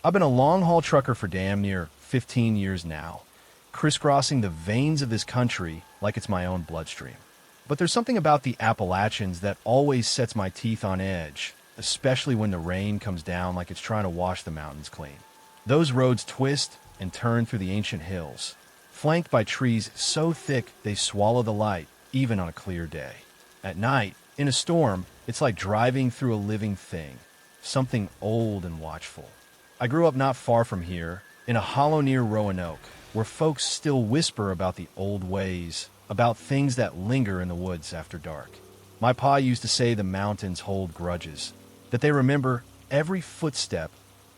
I've been a long-haul trucker for damn near 15 years now, crisscrossing the veins of this country like it's my own bloodstream. But there's something about the Appalachians that always sets my teeth on edge, especially when the rain comes down like it's trying to wash the mountains clean. Those roads twist and turn through the ancient hills, flanked by trees so thick they swallow the light, even on a clear day. At night, in a storm, it's like driving through a living thing, something old and watchful. I grew up not far from here, in a hollow near Roanoke, where folks still whisper about the old ways, about things that linger in the woods after dark. My pa used to say the mountains hold grudges, that they remember every footstep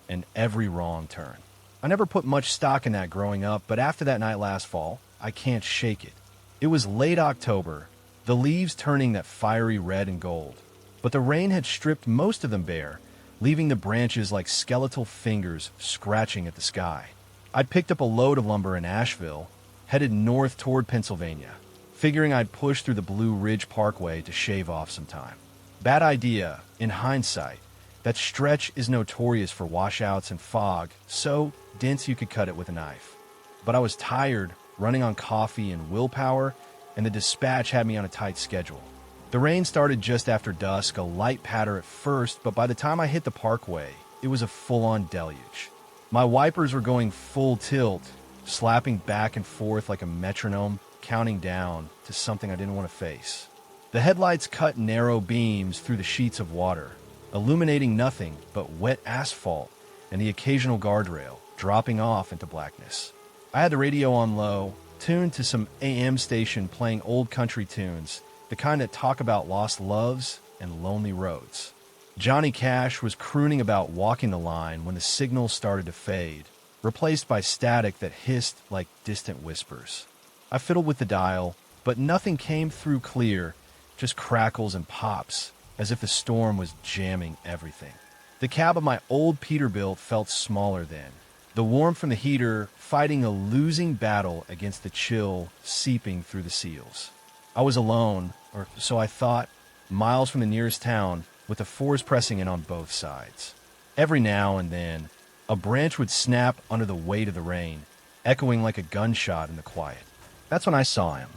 and every wrong turn. I never put much stock in that growing up, but after that night last fall, I can't shake it. It was late October, the leaves turning that fiery red and gold, but the rain had stripped most of them bare, leaving the branches like skeletal fingers scratching at the sky. I'd picked up a load of lumber in Asheville, headed north toward Pennsylvania, figuring I'd push through the Blue Ridge Parkway to shave off some time. Bad idea, in hindsight. That stretch is notorious for washouts and fog, so dense you could cut it with a knife. But I was tired, running on coffee and willpower, and the dispatch had me on a tight schedule. The rain started just after dusk, a light patter at first, but by the time I hit the Parkway, it was a full-on deluge. My wipers were going full tilt, slapping back and forth like a metronome, counting down to something I didn't want to face. The headlights cut narrow beams through the sheets of water, illuminating nothing but wet asphalt and the occasional guardrail, dropping off into blackness. I had the radio on low, tuned to some AM station playing old country tunes, the kind that talk about lost loves and lonely roads. Johnny Cash was crooning about walking the line when the signal started to fade, replaced by static that hissed like distant whispers. I fiddled with the dial, but nothing came through clear, just crackles and pops, as if the storm was jamming everything. The cab of my old Peterbilt felt smaller then, the warmth from the heater fighting a losing battle against the chill seeping through the seals. I was alone, or so I thought, miles from the nearest town, with the forest pressing in on both sides. Every now and then, a branch would snap under the weight of the rain, echoing like a gunshot in the quiet. That's when I saw him.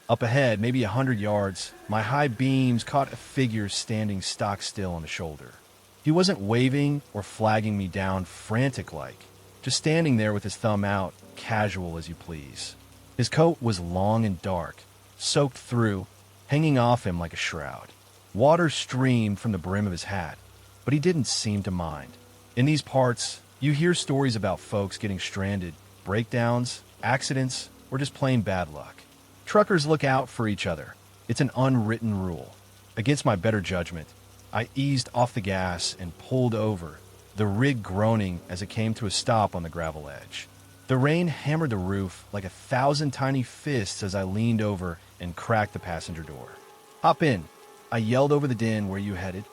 Up ahead, maybe 100 yards, my high beams caught a figure standing stock still on the shoulder. He wasn't waving or flagging me down frantic-like, just standing there with his thumb out, casual as you please. His coat was long and dark, soaked through, hanging off him like a shroud. Water streamed from the brim of his hat, but he didn't seem to mind. In these parts, you hear stories about folks getting stranded, breakdowns, accidents, or just plain bad luck. Truckers look out for each other. It's an unwritten rule. Against my better judgment, I eased off the gas and pulled over, the rig groaning as it came to a stop on the gravel edge. The rain hammered the roof like 1,000 tiny fists as I leaned over and cracked the passenger door. "Hop in," I yelled over the din. "Where you headed?"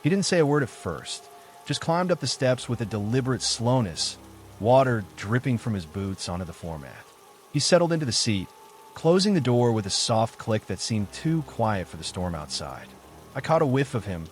He didn't say a word at first, just climbed up the steps with a deliberate slowness, water dripping from his boots onto the floor mat. He settled into the seat, closing the door with a soft click that seemed too quiet for the storm outside. I caught a whiff of him,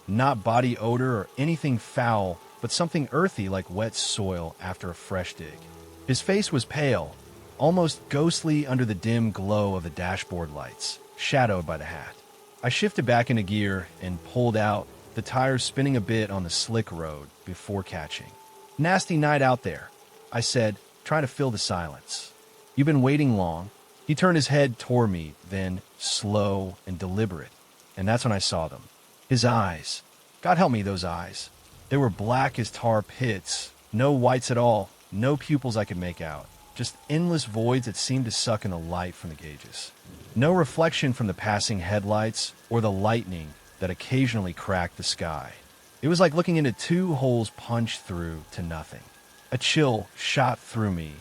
not body odor or anything foul, but something earthy like wet soil after a fresh dig. His face was pale, almost ghostly under the dim glow of the dashboard lights, shadowed by the hat. I shifted back into gear and pulled out, the tires spinning a bit on the slick road before catching. "Nasty night out there," I said, trying to fill the silence. "You've been waiting long?" He turned his head toward me, then slow and deliberate, and that's when I saw them. His eyes. God help me, those eyes. They were black as tar pits, no whites at all, no pupils I could make out, just endless voids that seemed to suck in the light from the gauges. No reflection from the passing headlights or the lightning that occasionally cracked the sky. It was like looking into two holes punched through to nothing. A chill shot through me,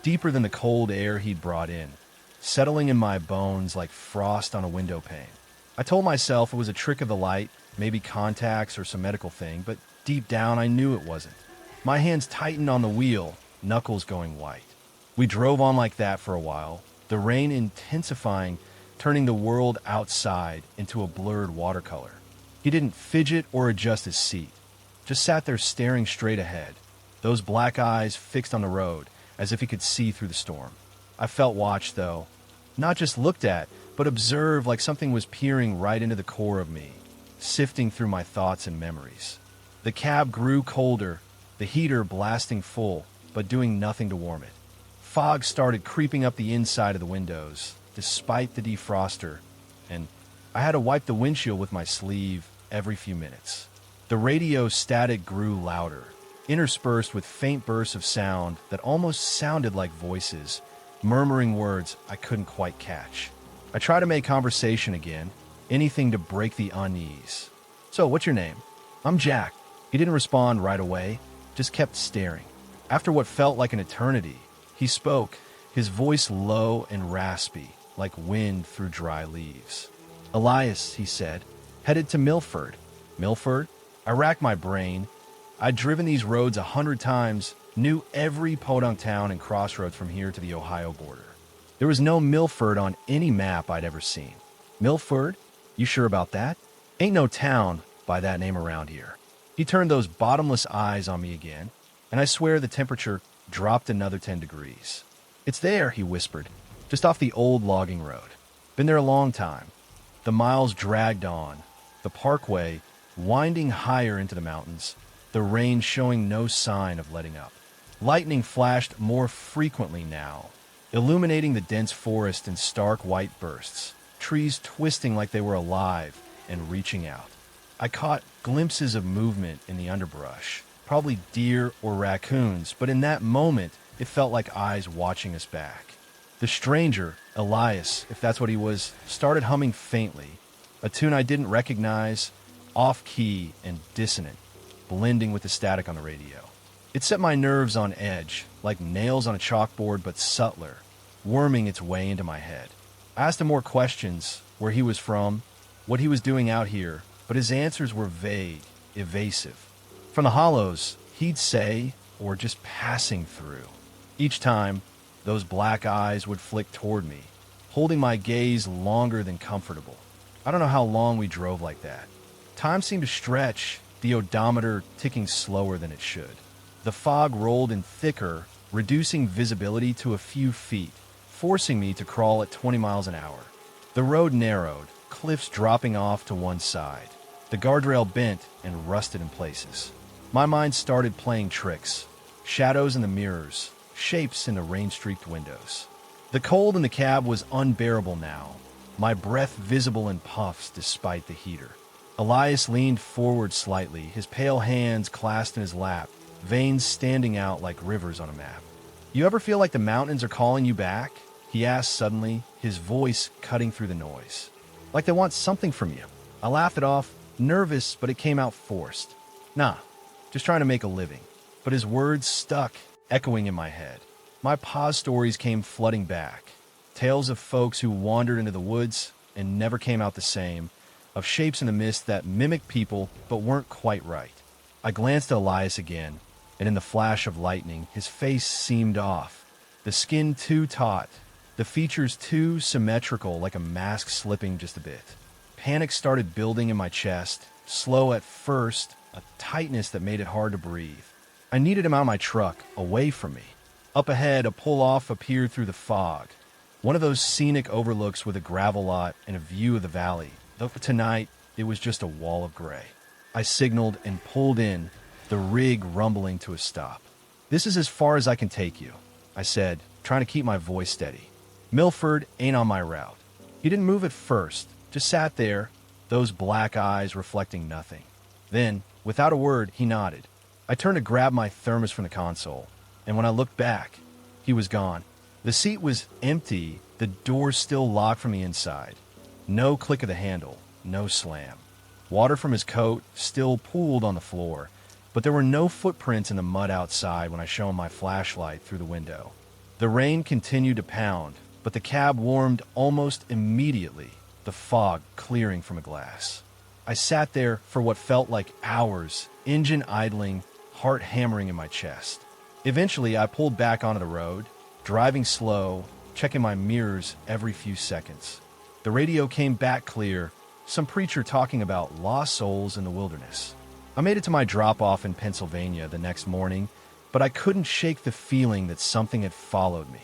deeper than the cold air he'd brought in, settling in my bones like frost on a window pane. I told myself it was a trick of the light, maybe contacts or some medical thing, but deep down I knew it wasn't. My hands tightened on the wheel, knuckles going white. We drove on like that for a while, the rain intensifying, turning the world outside into a blurred watercolor. He didn't fidget or adjust his seat, just sat there staring straight ahead, those black eyes fixed on the road, as if he could see through the storm. I felt watched, though. Not just looked at, but observed, like something was peering right into the core of me, sifting through my thoughts and memories. The cab grew colder, the heater blasting full, but doing nothing to warm it. Fog started creeping up the inside of the windows, despite the defroster, and I had to wipe the windshield with my sleeve every few minutes. The radio static grew louder, interspersed with faint bursts of sound that almost sounded like voices, murmuring words I couldn't quite catch. I tried to make conversation again, anything to break the unease. "So, what's your name?" "I'm Jack." He didn't respond right away, just kept staring. After what felt like an eternity, he spoke, his voice low and raspy, like wind through dry leaves. "Elias," he said, "headed to Milford." Milford? I racked my brain. I'd driven these roads 100 times, knew every podunk town and crossroads from here to the Ohio border. There was no Milford on any map I'd ever seen. "Milford? You sure about that? Ain't no town by that name around here." He turned those bottomless eyes on me again, and I swear the temperature dropped another 10 degrees. "It's there," he whispered, "just off the old logging road. Been there a long time." The miles dragged on, the Parkway winding higher into the mountains, the rain showing no sign of letting up. Lightning flashed more frequently now, illuminating the dense forest in stark white bursts, trees twisting like they were alive and reaching out. I caught glimpses of movement in the underbrush, probably deer or raccoons, but in that moment, it felt like eyes watching us back. The stranger, Elias, if that's what he was, started humming faintly, a tune I didn't recognize, off-key and dissonant, blending with the static on the radio. It set my nerves on edge, like nails on a chalkboard, but subtler, worming its way into my head. I asked him more questions, where he was from, what he was doing out here, but his answers were vague, evasive. From the hollows, he'd say, or just passing through. Each time, those black eyes would flick toward me, holding my gaze longer than comfortable. I don't know how long we drove like that. Time seemed to stretch, the odometer ticking slower than it should. The fog rolled in thicker, reducing visibility to a few feet, forcing me to crawl at 20 miles an hour. The road narrowed, cliffs dropping off to one side. The guardrail bent and rusted in places. My mind started playing tricks. Shadows in the mirrors, shapes in the rain-streaked windows. The cold in the cab was unbearable now, my breath visible in puffs despite the heater. Elias leaned forward slightly, his pale hands clasped in his lap, veins standing out like rivers on a map. "You ever feel like the mountains are calling you back?" he asked suddenly, his voice cutting through the noise. "Like they want something from you?" I laughed it off, nervous, but it came out forced. "Nah, just trying to make a living." But his words stuck, echoing in my head. My pause stories came flooding back. Tales of folks who wandered into the woods and never came out the same, of shapes in the mist that mimicked people but weren't quite right. I glanced at Elias again, and in the flash of lightning, his face seemed off. The skin too taut, the features too symmetrical, like a mask slipping just a bit. Panic started building in my chest, slow at first, a tightness that made it hard to breathe. I needed him out of my truck, away from me. Up ahead, a pull-off appeared through the fog. One of those scenic overlooks with a gravel lot and a view of the valley, though tonight it was just a wall of gray. I signaled and pulled in, the rig rumbling to a stop. "This is as far as I can take you," I said, trying to keep my voice steady. "Milford ain't on my route." He didn't move at first, just sat there, those black eyes reflecting nothing. Then, without a word, he nodded. I turned to grab my thermos from the console, and when I looked back, he was gone. The seat was empty, the door still locked from the inside. No click of the handle, no slam. Water from his coat still pooled on the floor, but there were no footprints in the mud outside when I shone my flashlight through the window. The rain continued to pound, but the cab warmed almost immediately, the fog clearing from a glass. I sat there for what felt like hours, engine idling, heart hammering in my chest. Eventually, I pulled back onto the road, driving slow, checking my mirrors every few seconds. The radio came back clear, some preacher talking about lost souls in the wilderness. I made it to my drop-off in Pennsylvania the next morning, but I couldn't shake the feeling that something had followed me.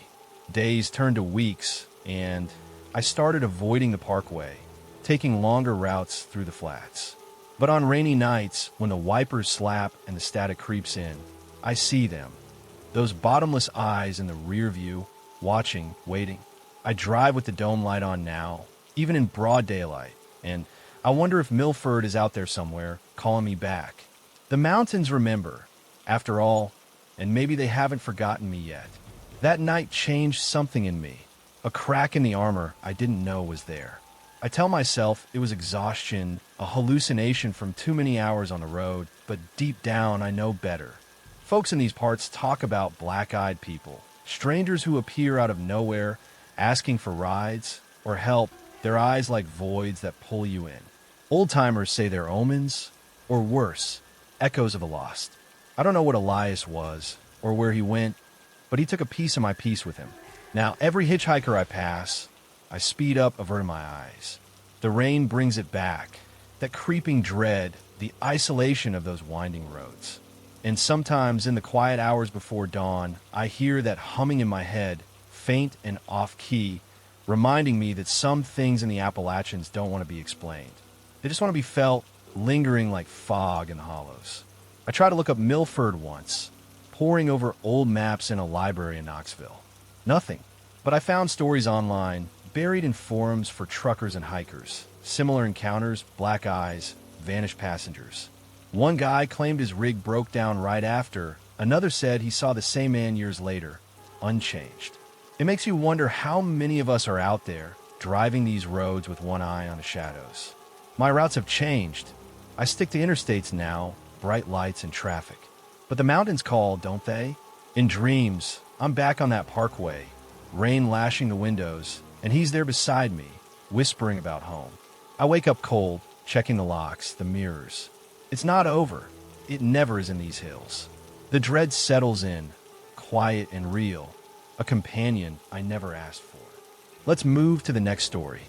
Days turned to weeks, and I started avoiding the Parkway, taking longer routes through the flats. But on rainy nights, when the wipers slap and the static creeps in, I see them. Those bottomless eyes in the rear view, watching, waiting. I drive with the dome light on now, even in broad daylight, and I wonder if Milford is out there somewhere, calling me back. The mountains remember, after all, and maybe they haven't forgotten me yet. That night changed something in me, a crack in the armor I didn't know was there. I tell myself it was exhaustion, a hallucination from too many hours on the road, but deep down I know better. Folks in these parts talk about black-eyed people, strangers who appear out of nowhere, asking for rides or help, their eyes like voids that pull you in. Old-timers say they're omens, or worse, echoes of the lost. I don't know what Elias was, or where he went, but he took a piece of my peace with him. Now, every hitchhiker I pass, I speed up, averting my eyes. The rain brings it back, that creeping dread, the isolation of those winding roads. And sometimes in the quiet hours before dawn, I hear that humming in my head, faint and off-key, reminding me that some things in the Appalachians don't want to be explained. They just want to be felt, lingering like fog in the hollows. I tried to look up Milford once, poring over old maps in a library in Knoxville. Nothing. But I found stories online, buried in forums for truckers and hikers. Similar encounters, black eyes, vanished passengers. One guy claimed his rig broke down right after. Another said he saw the same man years later, unchanged. It makes you wonder how many of us are out there, driving these roads with one eye on the shadows. My routes have changed. I stick to interstates now, bright lights and traffic. But the mountains call, don't they? In dreams, I'm back on that Parkway, rain lashing the windows, and he's there beside me, whispering about home. I wake up cold, checking the locks, the mirrors. It's not over. It never is in these hills. The dread settles in, quiet and real, a companion I never asked for. Let's move to the next story.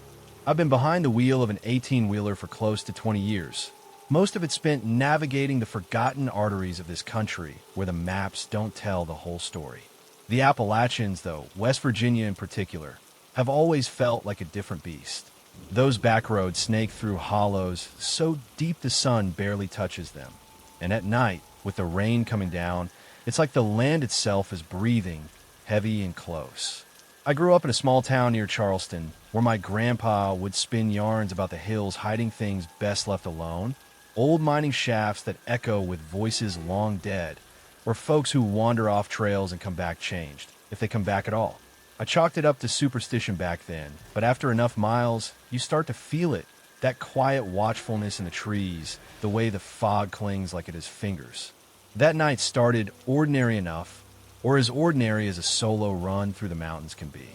I've been behind the wheel of an 18-wheeler for close to 20 years. Most of it spent navigating the forgotten arteries of this country where the maps don't tell the whole story. The Appalachians, though, West Virginia in particular, have always felt like a different beast. Those back roads snake through hollows so deep the sun barely touches them. And at night, with the rain coming down, it's like the land itself is breathing, heavy and close. I grew up in a small town near Charleston, where my grandpa would spin yarns about the hills hiding things best left alone, old mining shafts that echo with voices long dead, or folks who wander off trails and come back changed, if they come back at all. I chalked it up to superstition back then, but after enough miles, you start to feel it, that quiet watchfulness in the trees, the way the fog clings like it has fingers. That night started ordinary enough, or as ordinary as a solo run through the mountains can be.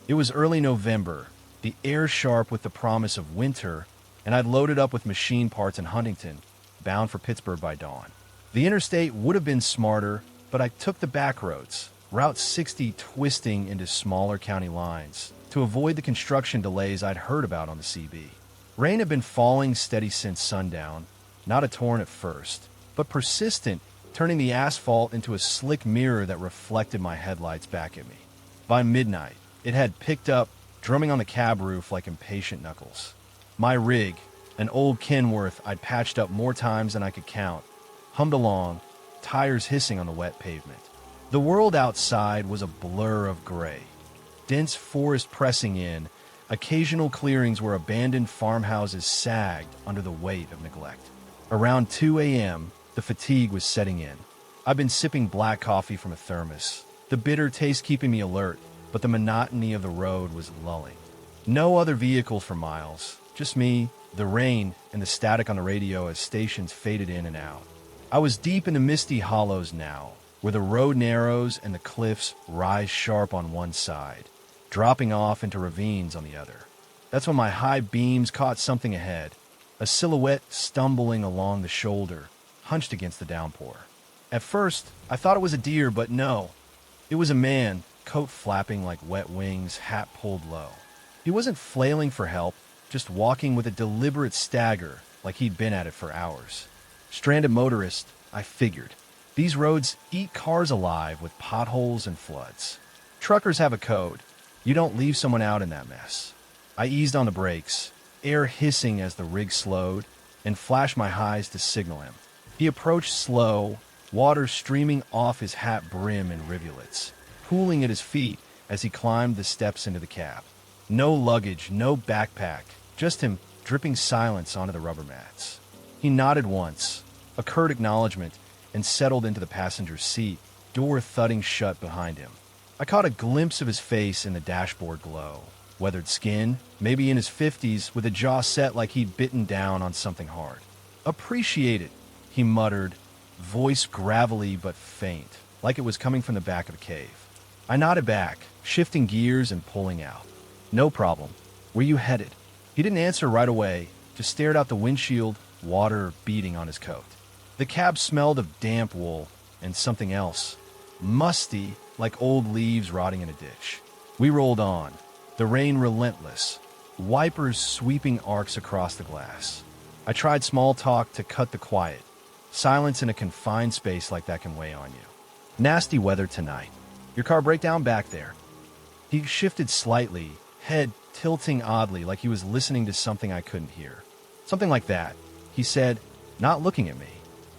It was early November, the air sharp with the promise of winter, and I'd loaded up with machine parts in Huntington, bound for Pittsburgh by dawn. The interstate would have been smarter, but I took the back roads, Route 60 twisting into smaller county lines, to avoid the construction delays I'd heard about on the CB. Rain had been falling steady since sundown, not a torrent at first, but persistent, turning the asphalt into a slick mirror that reflected my headlights back at me. By midnight, it had picked up, drumming on the cab roof like impatient knuckles. My rig, an old Kenworth I'd patched up more times than I could count, hummed along, tires hissing on the wet pavement. The world outside was a blur of gray. Dense forest pressing in, occasional clearings where abandoned farmhouses sagged under the weight of neglect. Around 2 a.m., the fatigue was setting in. I'd been sipping black coffee from a thermos, the bitter taste keeping me alert, but the monotony of the road was lulling. No other vehicles for miles, just me, the rain, and the static on the radio as stations faded in and out. I was deep in the misty hollows now, where the road narrows and the cliffs rise sharp on one side, dropping off into ravines on the other. That's when my high beams caught something ahead, a silhouette stumbling along the shoulder, hunched against the downpour. At first, I thought it was a deer, but no. It was a man, coat flapping like wet wings, hat pulled low. He wasn't flailing for help, just walking with a deliberate stagger like he'd been at it for hours. Stranded motorist, I figured. These roads eat cars alive with potholes and floods. Truckers have a code. You don't leave someone out in that mess. I eased on the brakes, air hissing as the rig slowed, and flashed my highs to signal him. He approached slow, water streaming off his hat brim in rivulets, pooling at his feet as he climbed the steps into the cab. No luggage, no backpack, just him dripping silence onto the rubber mats. He nodded once, a curt acknowledgement, and settled into the passenger's seat, door thudding shut behind him. I caught a glimpse of his face in the dashboard glow. Weathered skin, maybe in his 50s, with a jaw set like he'd bitten down on something hard. "Appreciate it," he muttered, voice gravelly but faint, like it was coming from the back of a cave. I nodded back, shifting gears and pulling out. "No problem. Where you headed?" He didn't answer right away, just stared out the windshield, water beating on his coat. The cab smelled of damp wool and something else, musty, like old leaves rotting in a ditch. We rolled on, the rain relentless, wipers sweeping arcs across the glass. I tried small talk to cut the quiet. Silence in a confined space like that can weigh on you. "Nasty weather tonight. Your car break down back there?" He shifted slightly, head tilting oddly like he was listening to something I couldn't hear. "Something like that," he said, not looking at me.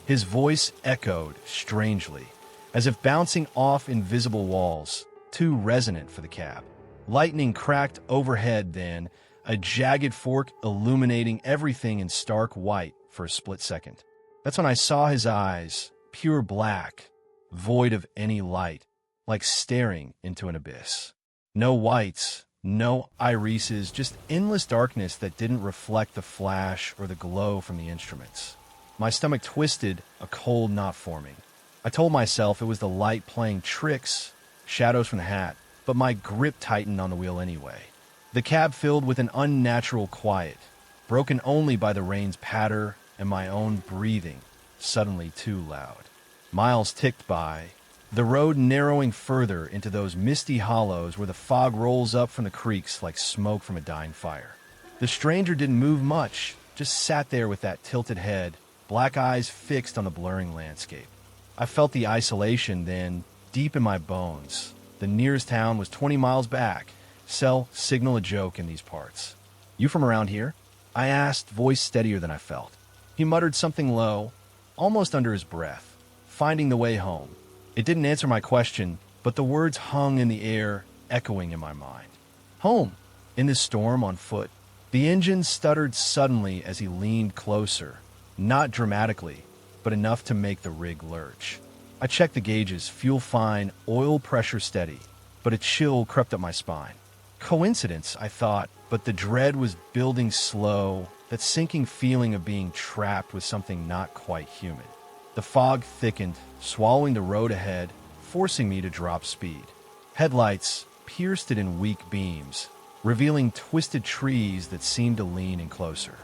His voice echoed strangely, as if bouncing off invisible walls, too resonant for the cab. Lightning cracked overhead then, a jagged fork illuminating everything in stark white for a split second. That's when I saw his eyes, pure black, void of any light, like staring into an abyss. No whites, no irises, just endless darkness that didn't reflect the flash or the glow from the instruments. My stomach twisted, a cold knot forming. I told myself it was the light playing tricks, shadows from the hat, but my grip tightened on the wheel anyway. The cab filled with an unnatural quiet, broken only by the rain's patter and my own breathing, suddenly too loud. Miles ticked by, the road narrowing further into those misty hollows where the fog rolls up from the creeks like smoke from a dying fire. The stranger didn't move much, just sat there with that tilted head, black eyes fixed on the blurring landscape. I felt the isolation then, deep in my bones. The nearest town was 20 miles back. Cell signal a joke in these parts. "You from around here?" I asked, voice steadier than I felt. He muttered something low, almost under his breath, finding the way home. It didn't answer my question, but the words hung in the air, echoing in my mind. "Home? In this storm on foot?" The engine stuttered suddenly as he leaned closer, not dramatically, but enough to make the rig lurch. I checked the gauges, fuel fine, oil pressure steady, but a chill crept up my spine. Coincidence, I thought, but the dread was building slow, that sinking feeling of being trapped with something not quite human. The fog thickened, swallowing the road ahead, forcing me to drop speed. Headlights pierced it in weak beams, revealing twisted trees that seemed to lean in closer.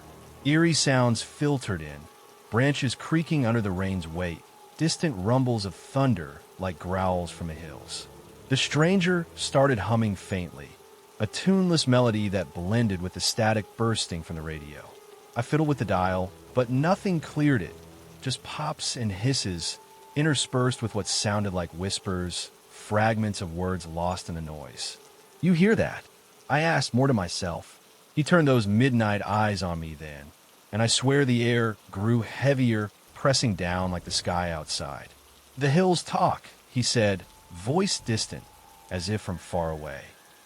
Eerie sounds filtered in, branches creaking under the rain's weight, distant rumbles of thunder like growls from the hills. The stranger started humming faintly, a tuneless melody that blended with the static bursting from the radio. I fiddled with the dial, but nothing cleared it, just pops and hisses, interspersed with what sounded like whispers, fragments of words lost in the noise. "You hear that?" I asked, more to myself. He turned those midnight eyes on me then, and I swear the air grew heavier, pressing down like the sky outside. "The hills talk," he said, voice distant, as if from far away.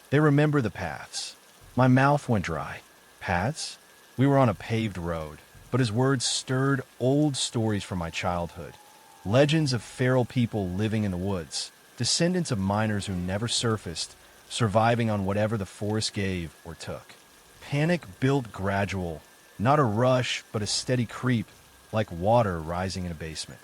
"They remember the paths." My mouth went dry. Paths? We were on a paved road, but his words stirred old stories from my childhood. Legends of feral people living in the woods, descendants of miners who never surfaced, surviving on whatever the forest gave or took. Panic built gradual, not a rush, but a steady creep, like water rising in a basement.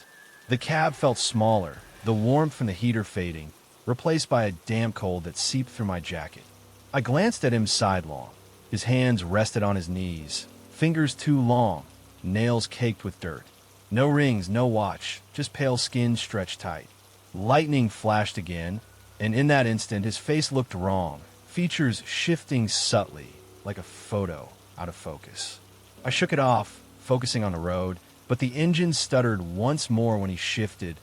The cab felt smaller, the warmth from the heater fading, replaced by a damp cold that seeped through my jacket. I glanced at him sidelong. His hands rested on his knees, fingers too long, nails caked with dirt. No rings, no watch, just pale skin stretched tight. Lightning flashed again, and in that instant his face looked wrong, features shifting subtly, like a photo out of focus. I shook it off, focusing on the road, but the engine stuttered once more when he shifted,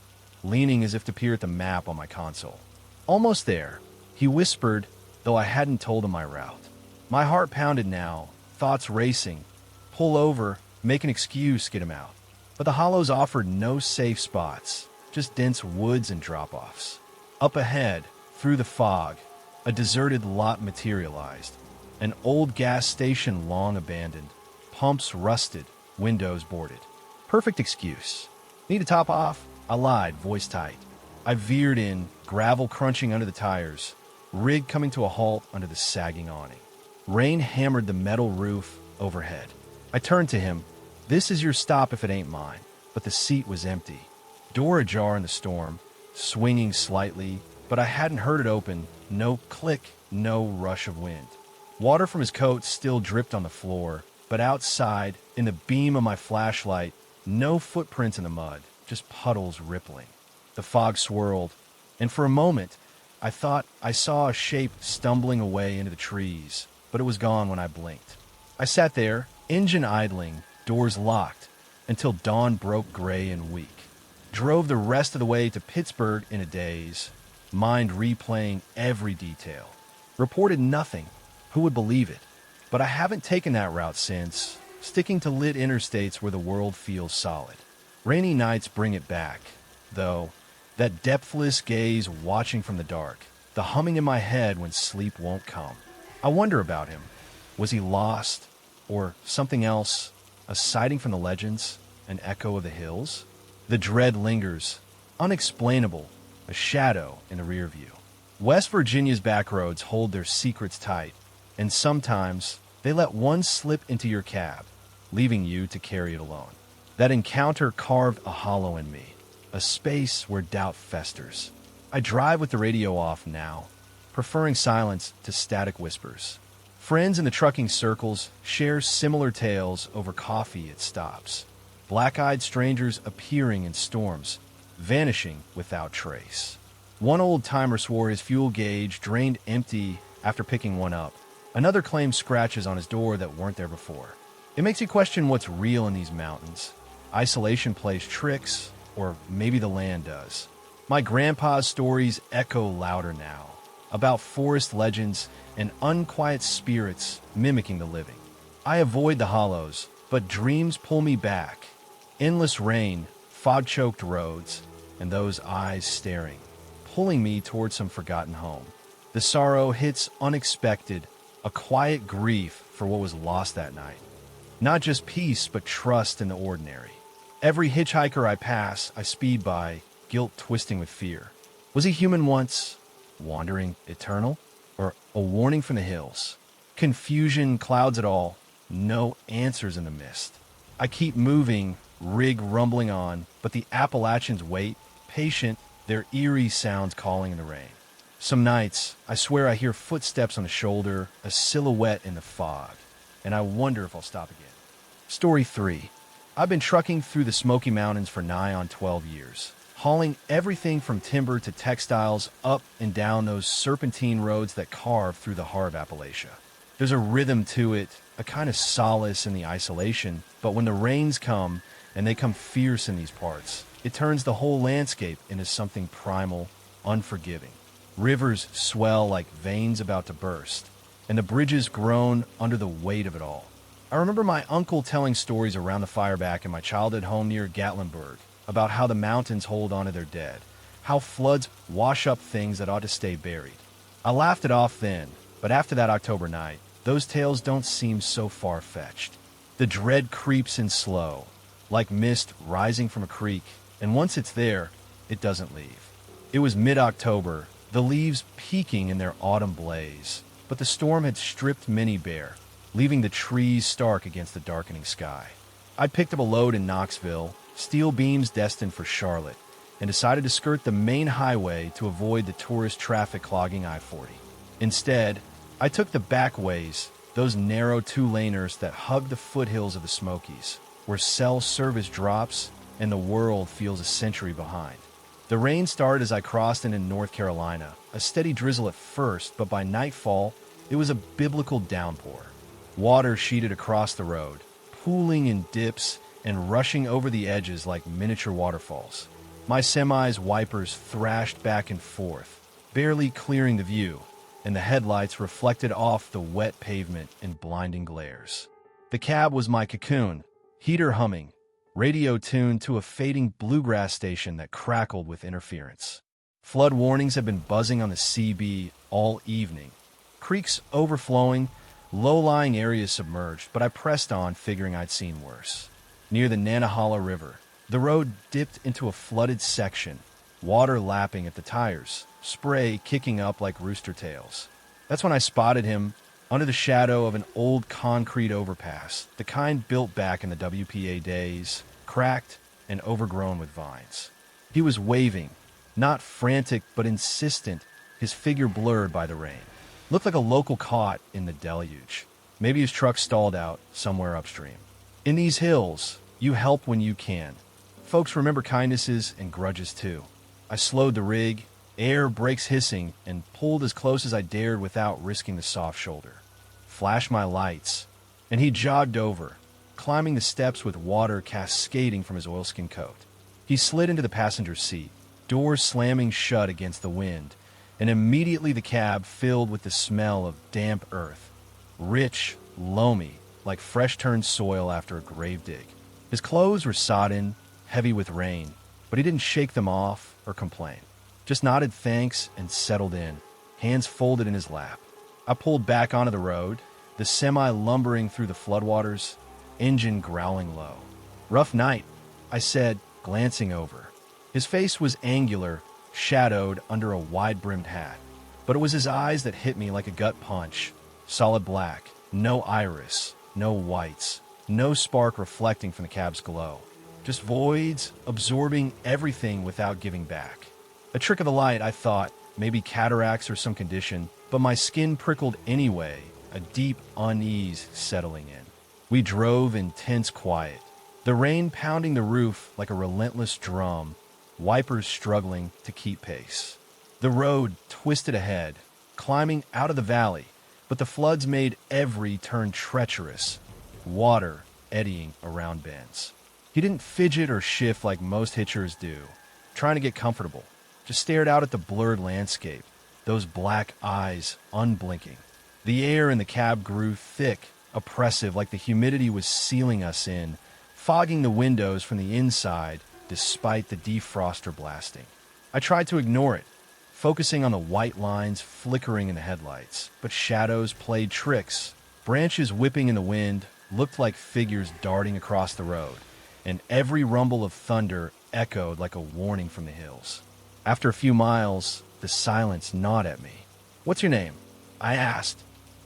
leaning as if to peer at the map on my console. "Almost there," he whispered, though I hadn't told him my route. My heart pounded now, thoughts racing. Pull over, make an excuse, get him out. But the hollows offered no safe spots, just dense woods and drop-offs. Up ahead, through the fog, a deserted lot materialized. An old gas station long abandoned. Pumps rusted, windows boarded. Perfect excuse. "Need a top off?" I lied, voice tight. I veered in, gravel crunching under the tires, rig coming to a halt under the sagging awning. Rain hammered the metal roof overhead. I turned to him. "This is your stop if it ain't mine." But the seat was empty. Door ajar in the storm, swinging slightly, but I hadn't heard it open. No click, no rush of wind. Water from his coat still dripped on the floor, but outside, in the beam of my flashlight, no footprints in the mud, just puddles rippling. The fog swirled, and for a moment, I thought I saw a shape stumbling away into the trees, but it was gone when I blinked. I sat there, engine idling, doors locked, until dawn broke gray and weak. Drove the rest of the way to Pittsburgh in a daze, mind replaying every detail. Reported nothing. Who would believe it? But I haven't taken that route since, sticking to lit interstates where the world feels solid. Rainy nights bring it back, though, that depthless gaze watching from the dark, the humming in my head when sleep won't come. I wonder about him. Was he lost? Or something else? A sighting from the legends? An echo of the hills? The dread lingers, unexplainable, a shadow in the rear view. West Virginia's backroads hold their secrets tight, and sometimes they let one slip into your cab, leaving you to carry it alone. That encounter carved a hollow in me, a space where doubt festers. I drive with the radio off now, preferring silence to static whispers. Friends in the trucking circles share similar tales over coffee at stops. Black-eyed strangers appearing in storms, vanishing without trace. One old-timer swore his fuel gauge drained empty after picking one up. Another claimed scratches on his door that weren't there before. It makes you question what's real in these mountains. Isolation plays tricks, or maybe the land does. My grandpa's stories echo louder now, about forest legends and unquiet spirits mimicking the living. I avoid the hollows, but dreams pull me back. Endless rain, fog-choked roads, and those eyes staring, pulling me toward some forgotten home. The sorrow hits unexpected, a quiet grief for what was lost that night. Not just peace, but trust in the ordinary. Every hitchhiker I pass, I speed by, guilt twisting with fear. Was he human once, wandering eternal, or a warning from the hills? Confusion clouds it all, no answers in the mist. I keep moving, rig rumbling on, but the Appalachians wait, patient, their eerie sounds calling in the rain. Some nights, I swear I hear footsteps on the shoulder, a silhouette in the fog, and I wonder if I'll stop again. Story 3. I've been trucking through the Smoky Mountains for nigh on 12 years, hauling everything from timber to textiles up and down those serpentine roads that carve through the heart of Appalachia. There's a rhythm to it, a kind of solace in the isolation, but when the rains come, and they come fierce in these parts, it turns the whole landscape into something primal, unforgiving. Rivers swell like veins about to burst, and the bridges groan under the weight of it all. I remember my uncle telling stories around the fire back in my childhood home near Gatlinburg about how the mountains hold onto their dead, how floods wash up things that ought to stay buried. I laughed it off then, but after that October night, those tales don't seem so far-fetched. The dread creeps in slow, like mist rising from a creek, and once it's there, it doesn't leave. It was mid-October, the leaves peaking in their autumn blaze, but the storm had stripped many bare, leaving the trees stark against the darkening sky. I picked up a load in Knoxville, steel beams destined for Charlotte, and decided to skirt the main highway to avoid the tourist traffic clogging I-40. Instead, I took the back ways, those narrow two-laners that hug the foothills of the Smokies, where cell service drops and the world feels a century behind. The rain started as I crossed into North Carolina, a steady drizzle at first, but by nightfall, it was a biblical downpour. Water sheeted across the road, pooling in dips and rushing over the edges like miniature waterfalls. My semi's wipers thrashed back and forth, barely clearing the view, and the headlights reflected off the wet pavement in blinding glares. The cab was my cocoon, heater humming, radio tuned to a fading bluegrass station that crackled with interference. Flood warnings had been buzzing on the CB all evening. Creeks overflowing, low-lying areas submerged, but I pressed on, figuring I'd seen worse. Near the Nantahala River, the road dipped into a flooded section, water lapping at the tires, spray kicking up like rooster tails. That's when I spotted him under the shadow of an old concrete overpass, the kind built back in the WPA days, cracked and overgrown with vines. He was waving, not frantic but insistent, his figure blurred by the rain. Looked like a local caught in the deluge. Maybe his truck stalled out somewhere upstream. In these hills, you help when you can. Folks remember kindnesses and grudges too. I slowed the rig, air brakes hissing, and pulled as close as I dared without risking the soft shoulder. Flashed my lights, and he jogged over, climbing the steps with water cascading from his oilskin coat. He slid into the passenger seat, doors slamming shut against the wind, and immediately the cab filled with the smell of damp earth, rich, loamy, like fresh-turned soil after a grave dig. His clothes were sodden, heavy with rain, but he didn't shake them off or complain. Just nodded thanks and settled in, hands folded in his lap. I pulled back onto the road, the semi lumbering through the floodwaters, engine growling low. "Rough night," I said, glancing over. His face was angular, shadowed under a wide-brimmed hat, but it was his eyes that hit me like a gut punch. Solid black, no iris, no whites, no spark reflecting from the cab's glow. Just voids, absorbing everything without giving back. A trick of the light, I thought, maybe cataracts or some condition, but my skin prickled anyway, a deep unease settling in. We drove in tense quiet, the rain pounding the roof like a relentless drum, wipers struggling to keep pace. The road twisted ahead, climbing out of the valley, but the floods made every turn treacherous, water eddying around bends. He didn't fidget or shift like most hitchers do, trying to get comfortable. Just stared out at the blurred landscape, those black eyes unblinking. The air in the cab grew thick, oppressive, like the humidity was sealing us in, fogging the windows from the inside despite the defroster blasting. I tried to ignore it, focusing on the white lines flickering in the headlights, but shadows played tricks. Branches whipping in the wind looked like figures darting across the road, and every rumble of thunder echoed like a warning from the hills. After a few miles, the silence gnawed at me. "What's your name?" I asked,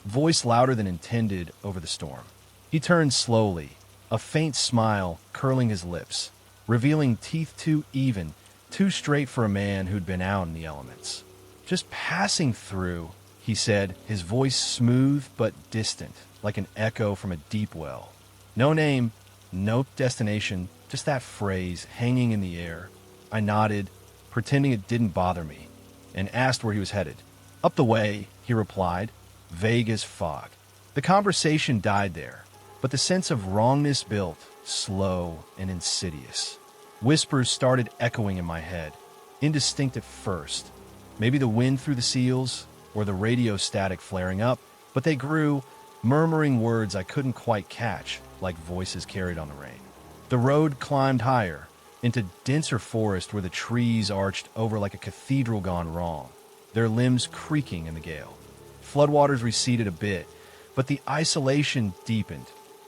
voice louder than intended over the storm. He turned slowly, a faint smile curling his lips, revealing teeth too even, too straight for a man who'd been out in the elements. "Just passing through," he said, his voice smooth but distant, like an echo from a deep well. No name, no destination, just that phrase hanging in the air. I nodded, pretending it didn't bother me, and asked where he was headed. "Up the way," he replied, vague as fog. The conversation died there, but the sense of wrongness built, slow and insidious. Whispers started echoing in my head, indistinct at first. Maybe the wind through the seals, or the radio static flaring up, but they grew, murmuring words I couldn't quite catch, like voices carried on the rain. The road climbed higher, into denser forest where the trees arched over like a cathedral gone wrong, their limbs creaking in the gale. Floodwaters receded a bit, but the isolation deepened.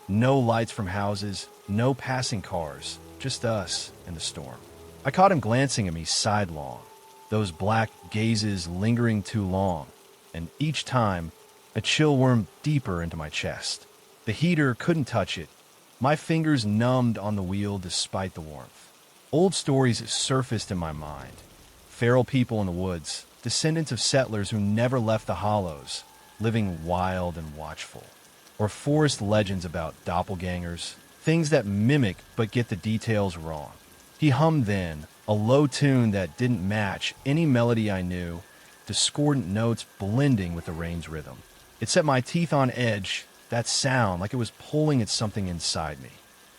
No lights from houses, no passing cars, just us and the storm. I caught him glancing at me sidelong, those black gazes lingering too long, and each time, a chill wormed deeper into my chest. The heater couldn't touch it. My fingers numbed on the wheel despite the warmth. Old stories surfaced in my mind. Feral people in the woods, descendants of settlers who never left the hollows, living wild and watchful. Or forest legends about doppelgangers, things that mimic but get the details wrong. He hummed then, a low tune that didn't match any melody I knew, discordant notes blending with the rain's rhythm. It set my teeth on edge, that sound like it was pulling at something inside me.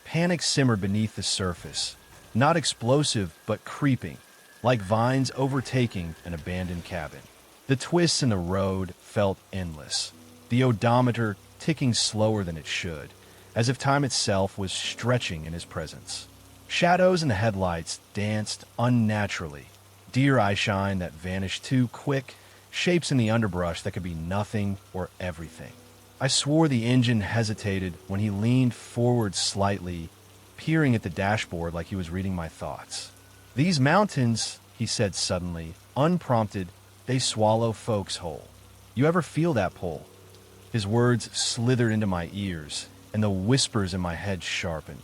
Panic simmered beneath the surface, Not explosive, but creeping, like vines overtaking an abandoned cabin. The twists in the road felt endless, the odometer ticking slower than it should, as if time itself was stretching in his presence. Shadows in the headlights danced unnaturally, deer eyeshine that vanished too quick, shapes in the underbrush that could be nothing or everything. I swore the engine hesitated when he leaned forward slightly, peering at the dashboard like he was reading my thoughts. "These mountains," he said suddenly, unprompted, "they swallow folks whole. You ever feel that pull?" His words slithered into my ears, and the whispers in my head sharpened.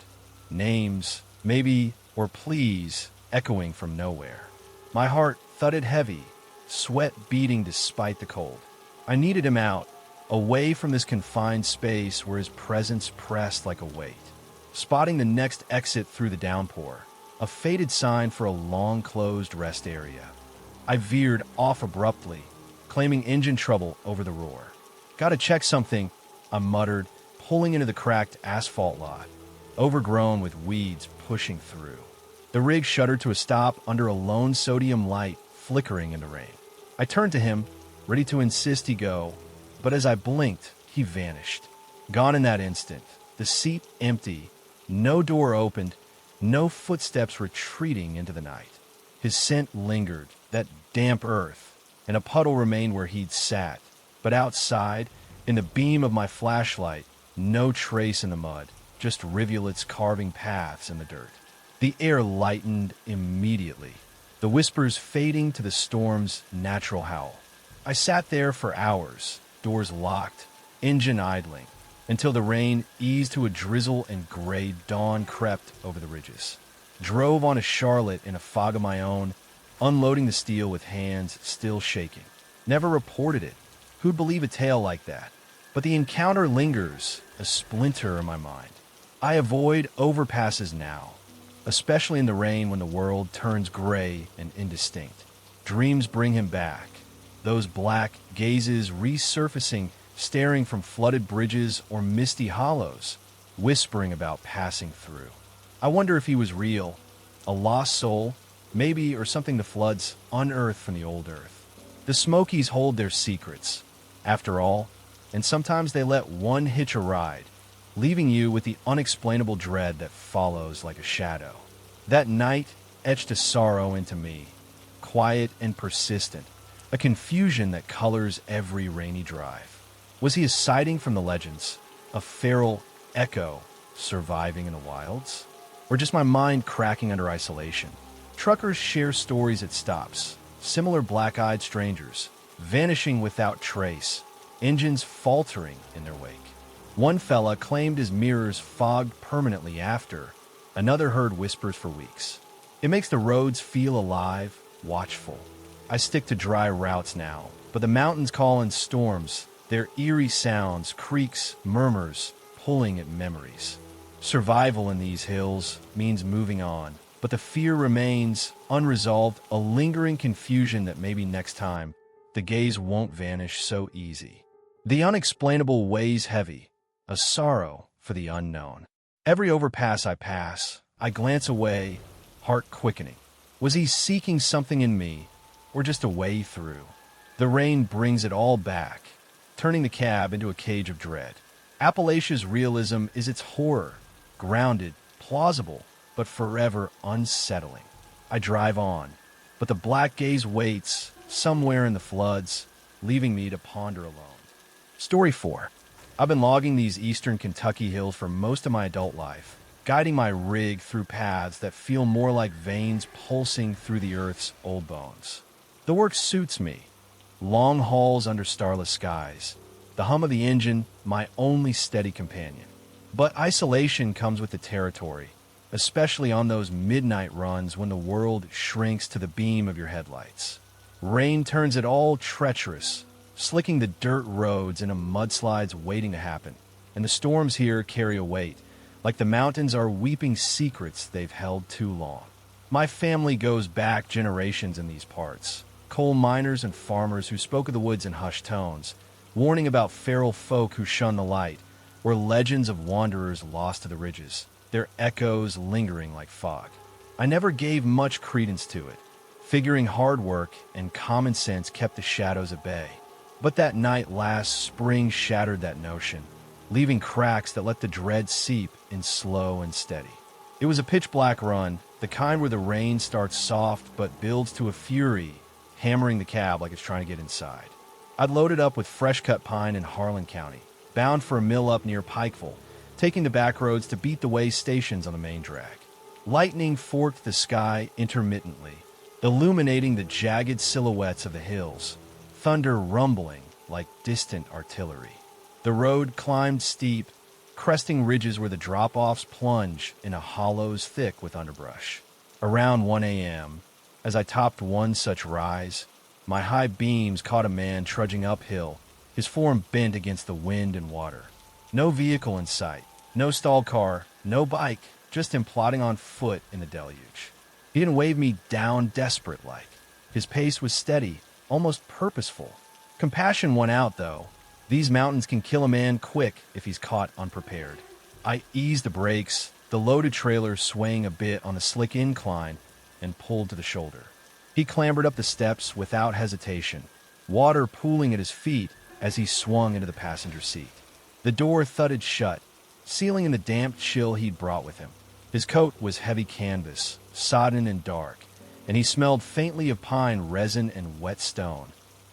Names, maybe, or please, echoing from nowhere. My heart thudded heavy, sweat beating despite the cold. I needed him out, away from this confined space where his presence pressed like a weight. Spotting the next exit through the downpour, a faded sign for a long-closed rest area. I veered off abruptly, claiming engine trouble over the roar. "Gotta check something," I muttered, pulling into the cracked asphalt lot, overgrown with weeds pushing through. The rig shuddered to a stop under a lone sodium light flickering in the rain. I turned to him, ready to insist he go, but as I blinked, he vanished. Gone in that instant, the seat empty, no door opened, no footsteps retreating into the night. His scent lingered, that damp earth, and a puddle remained where he'd sat. But outside, in the beam of my flashlight, no trace in the mud, just rivulets carving paths in the dirt. The air lightened immediately, the whispers fading to the storm's natural howl. I sat there for hours, doors locked, engine idling, until the rain eased to a drizzle and gray dawn crept over the ridges. Drove on a Charlotte in a fog of my own, unloading the steel with hands still shaking. Never reported it. Who'd believe a tale like that? But the encounter lingers, a splinter in my mind. I avoid overpasses now, especially in the rain when the world turns gray and indistinct. Dreams bring him back, those black gazes resurfacing, staring from flooded bridges or misty hollows, whispering about passing through. I wonder if he was real, a lost soul, maybe, or something the floods unearthed from the old earth. The Smokies hold their secrets, after all, and sometimes they let one hitch a ride, leaving you with the unexplainable dread that follows like a shadow. That night etched a sorrow into me, quiet and persistent, a confusion that colors every rainy drive. Was he a sighting from the legends, a feral echo surviving in the wilds? Or just my mind cracking under isolation? Truckers share stories at stops, similar black-eyed strangers, vanishing without trace, engines faltering in their wake. One fella claimed his mirrors fogged permanently after, another heard whispers for weeks. It makes the roads feel alive, watchful. I stick to dry routes now, but the mountains call in storms, their eerie sounds, creaks, murmurs, pulling at memories. Survival in these hills means moving on, but the fear remains unresolved, a lingering confusion that maybe next time the gaze won't vanish so easy. The unexplainable weighs heavy, a sorrow for the unknown. Every overpass I pass, I glance away, heart quickening. Was he seeking something in me, or just a way through? The rain brings it all back, turning the cab into a cage of dread. Appalachia's realism is its horror, grounded, plausible, but forever unsettling. I drive on, but the black gaze waits somewhere in the floods, leaving me to ponder alone. Story 4. I've been logging these eastern Kentucky hills for most of my adult life, guiding my rig through paths that feel more like veins pulsing through the earth's old bones. The work suits me. Long hauls under starless skies, the hum of the engine, my only steady companion. But isolation comes with the territory, especially on those midnight runs when the world shrinks to the beam of your headlights. Rain turns it all treacherous, slicking the dirt roads into mudslides waiting to happen, and the storms here carry a weight, like the mountains are weeping secrets they've held too long. My family goes back generations in these parts, coal miners and farmers who spoke of the woods in hushed tones, warning about feral folk who shun the light, or legends of wanderers lost to the ridges, their echoes lingering like fog. I never gave much credence to it, figuring hard work and common sense kept the shadows at bay. But that night last spring shattered that notion, leaving cracks that let the dread seep in slow and steady. It was a pitch-black run, the kind where the rain starts soft but builds to a fury, hammering the cab like it's trying to get inside. I'd loaded up with fresh-cut pine in Harlan County, bound for a mill up near Pikeville, taking the back roads to beat the way stations on the main drag. Lightning forked the sky intermittently, illuminating the jagged silhouettes of the hills, thunder rumbling like distant artillery. The road climbed steep, cresting ridges where the drop-offs plunge into hollows thick with underbrush. Around 1 a.m., as I topped one such rise, my high beams caught a man trudging uphill, his form bent against the wind and water. No vehicle in sight, no stalled car, no bike, just him plodding on foot in the deluge. He didn't wave me down desperate-like. His pace was steady, almost purposeful. Compassion won out, though. These mountains can kill a man quick if he's caught unprepared. I eased the brakes, the loaded trailer swaying a bit on the slick incline, and pulled to the shoulder. He clambered up the steps without hesitation, water pooling at his feet as he swung into the passenger seat. The door thudded shut, sealing in the damp chill he'd brought with him. His coat was heavy canvas, sodden and dark, and he smelled faintly of pine resin and wet stone.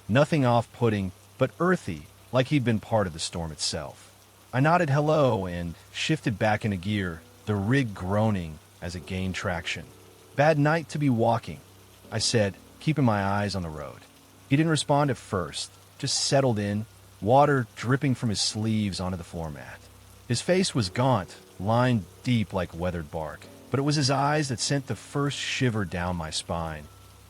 Nothing off-putting, but earthy, like he'd been part of the storm itself. I nodded hello and shifted back into gear, the rig groaning as it gained traction. "Bad night to be walking," I said, keeping my eyes on the road. He didn't respond at first, just settled in, water dripping from his sleeves onto the floor mat. His face was gaunt, lined deep like weathered bark, but it was his eyes that sent the first shiver down my spine.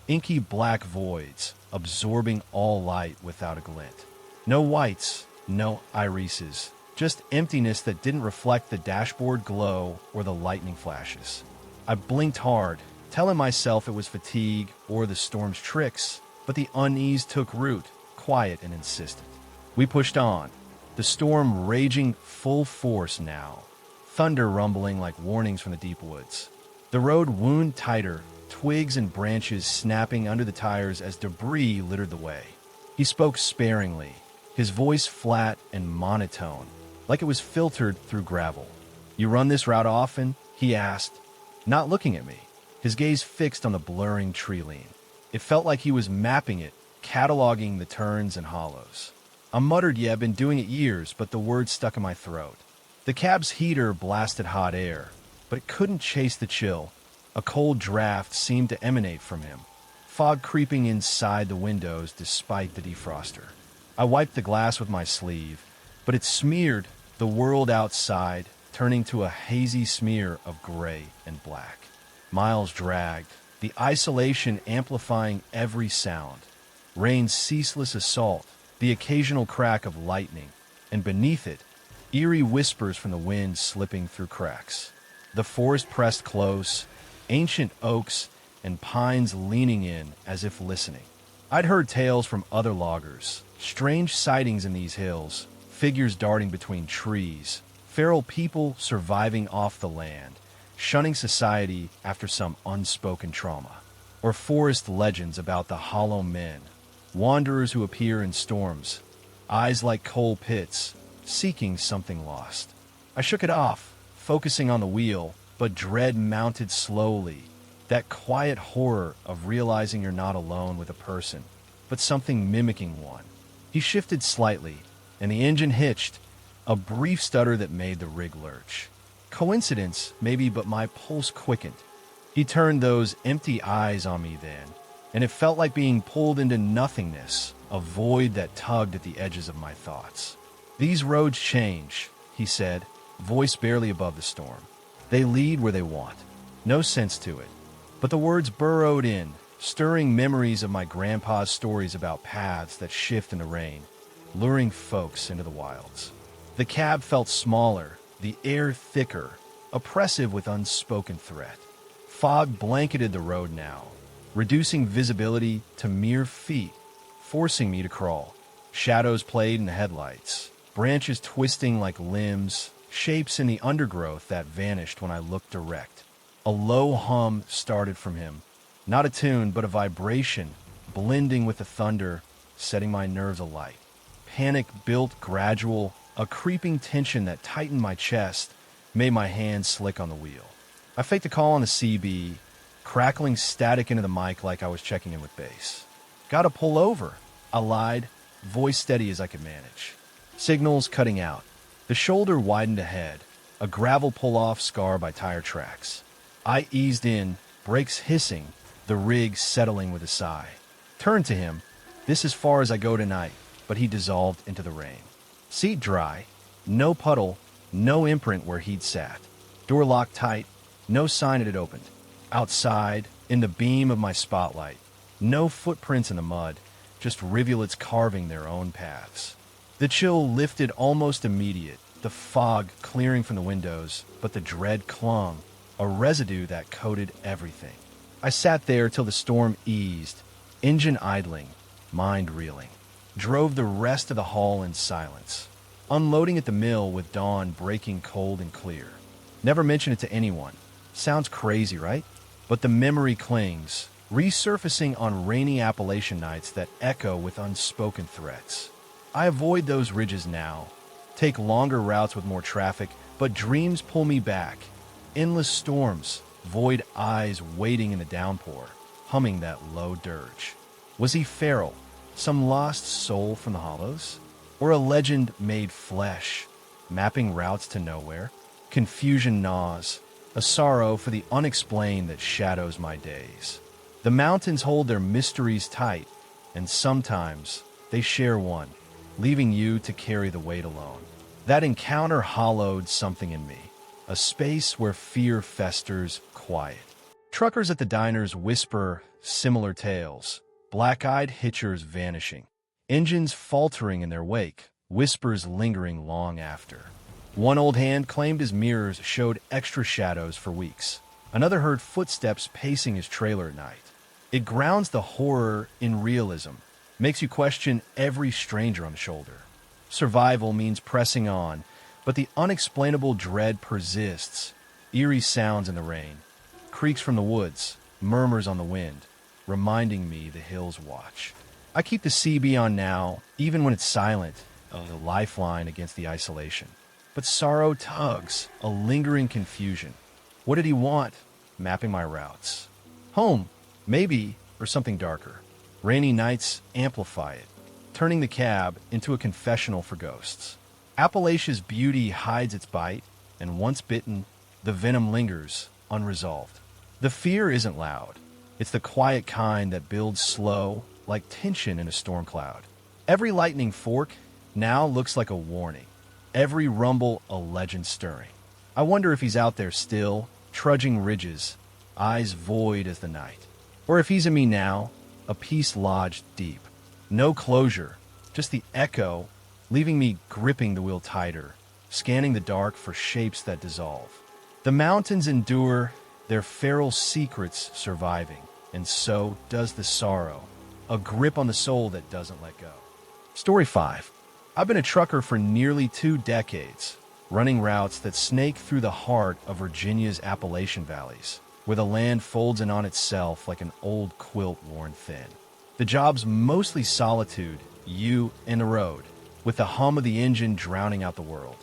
Inky black voids, absorbing all light without a glint. No whites, no irises, just emptiness that didn't reflect the dashboard glow or the lightning flashes. I blinked hard, telling myself it was fatigue or the storm's tricks, but the unease took root, quiet and insistent. We pushed on, the storm raging full force now, thunder rumbling like warnings from the deep woods. The road wound tighter, twigs and branches snapping under the tires as debris littered the way. He spoke sparingly, his voice flat and monotone, like it was filtered through gravel. "You run this route often?" he asked, not looking at me, his gaze fixed on the blurring tree line. It felt like he was mapping it, cataloging the turns and hollows. I muttered, "Yeah, I've been doing it years," but the words stuck in my throat. The cab's heater blasted hot air, but it couldn't chase the chill. A cold draft seemed to emanate from him, fog creeping inside the windows despite the defroster. I wiped the glass with my sleeve, but it smeared the world outside, turning to a hazy smear of gray and black. Miles dragged, the isolation amplifying every sound. Rain's ceaseless assault, the occasional crack of lightning, and beneath it, eerie whispers from the wind slipping through cracks. The forest pressed close, ancient oaks and pines leaning in as if listening. I'd heard tales from other loggers, strange sightings in these hills, figures darting between trees, feral people surviving off the land, shunning society after some unspoken trauma, or forest legends about the hollow men, wanderers who appear in storms, eyes like coal pits, seeking something lost. I shook it off, focusing on the wheel, but dread mounted slowly, that quiet horror of realizing you're not alone with a person, but something mimicking one. He shifted slightly, and the engine hitched, a brief stutter that made the rig lurch. Coincidence, maybe, but my pulse quickened. He turned those empty eyes on me then, and it felt like being pulled into nothingness, a void that tugged at the edges of my thoughts. "These roads change," he said, voice barely above the storm. "They lead where they want. No sense to it." But the words burrowed in, stirring memories of my grandpa's stories about paths that shift in the rain, luring folks into the wilds. The cab felt smaller, the air thicker, oppressive with unspoken threat. Fog blanketed the road now, reducing visibility to mere feet, forcing me to crawl. Shadows played in the headlights, branches twisting like limbs, shapes in the undergrowth that vanished when I looked direct. A low hum started from him. Not a tune, but a vibration, blending with the thunder, setting my nerves alight. Panic built gradual, a creeping tension that tightened my chest, made my hands slick on the wheel. I faked a call on the CB, crackling static into the mic like I was checking in with bass. Gotta pull over, I lied, voice steady as I could manage. Signals cutting out. The shoulder widened ahead, a gravel pull-off scar by tire tracks. I eased in, brakes hissing, the rig settling with a sigh. Turned to him. This is far as I go tonight, but he dissolved into the rain. Seat dry, no puddle, no imprint where he'd sat. Door locked tight, no sign it had opened. Outside, in the beam of my spotlight, no footprints in the mud, just rivulets carving their own paths. The chill lifted almost immediate, the fog clearing from the windows, but the dread clung, a residue that coated everything. I sat there till the storm eased, engine idling, mind reeling. Drove the rest of the haul in silence, unloading at the mill with dawn breaking cold and clear. Never mention it to anyone. Sounds crazy, right? But the memory clings, resurfacing on rainy Appalachian nights that echo with unspoken threats. I avoid those ridges now, take longer routes with more traffic, but dreams pull me back. Endless storms, void eyes waiting in the downpour, humming that low dirge. Was he feral, some lost soul from the hollows? Or a legend made flesh, mapping routes to nowhere? Confusion gnaws, a sorrow for the unexplained that shadows my days. The mountains hold their mysteries tight, and sometimes they share one, leaving you to carry the weight alone. That encounter hollowed something in me, a space where fear festers quiet. Truckers at the diners whisper similar tales, black-eyed hitchers vanishing, engines faltering in their wake, whispers lingering long after. One old hand claimed his mirrors showed extra shadows for weeks. Another heard footsteps pacing his trailer at night. It grounds the horror in realism, makes you question every stranger on the shoulder. Survival means pressing on, but the unexplainable dread persists. Eerie sounds in the rain, creaks from the woods, murmurs on the wind, reminding me the hills watch. I keep the CB on now, even when it's silent, a lifeline against the isolation. But sorrow tugs, a lingering confusion. What did he want? Mapping my routes. Home, maybe, or something darker. Rainy nights amplify it, turning the cab into a confessional for ghosts. Appalachia's beauty hides its bite, and once bitten, the venom lingers, unresolved. The fear isn't loud. It's the quiet kind that builds slow, like tension in a storm cloud. Every lightning fork now looks like a warning. Every rumble a legend stirring. I wonder if he's out there still, trudging ridges, eyes void as the night. Or if he's in me now, a piece lodged deep. No closure, just the echo, leaving me gripping the wheel tighter, scanning the dark for shapes that dissolve. The mountains endure, their feral secrets surviving, and so does the sorrow, a grip on the soul that doesn't let go. Story 5. I've been a trucker for nearly 2 decades, running routes that snake through the heart of Virginia's Appalachian valleys, where the land folds in on itself like an old quilt worn thin. The job's mostly solitude, you and the road, with the hum of the engine drowning out the world.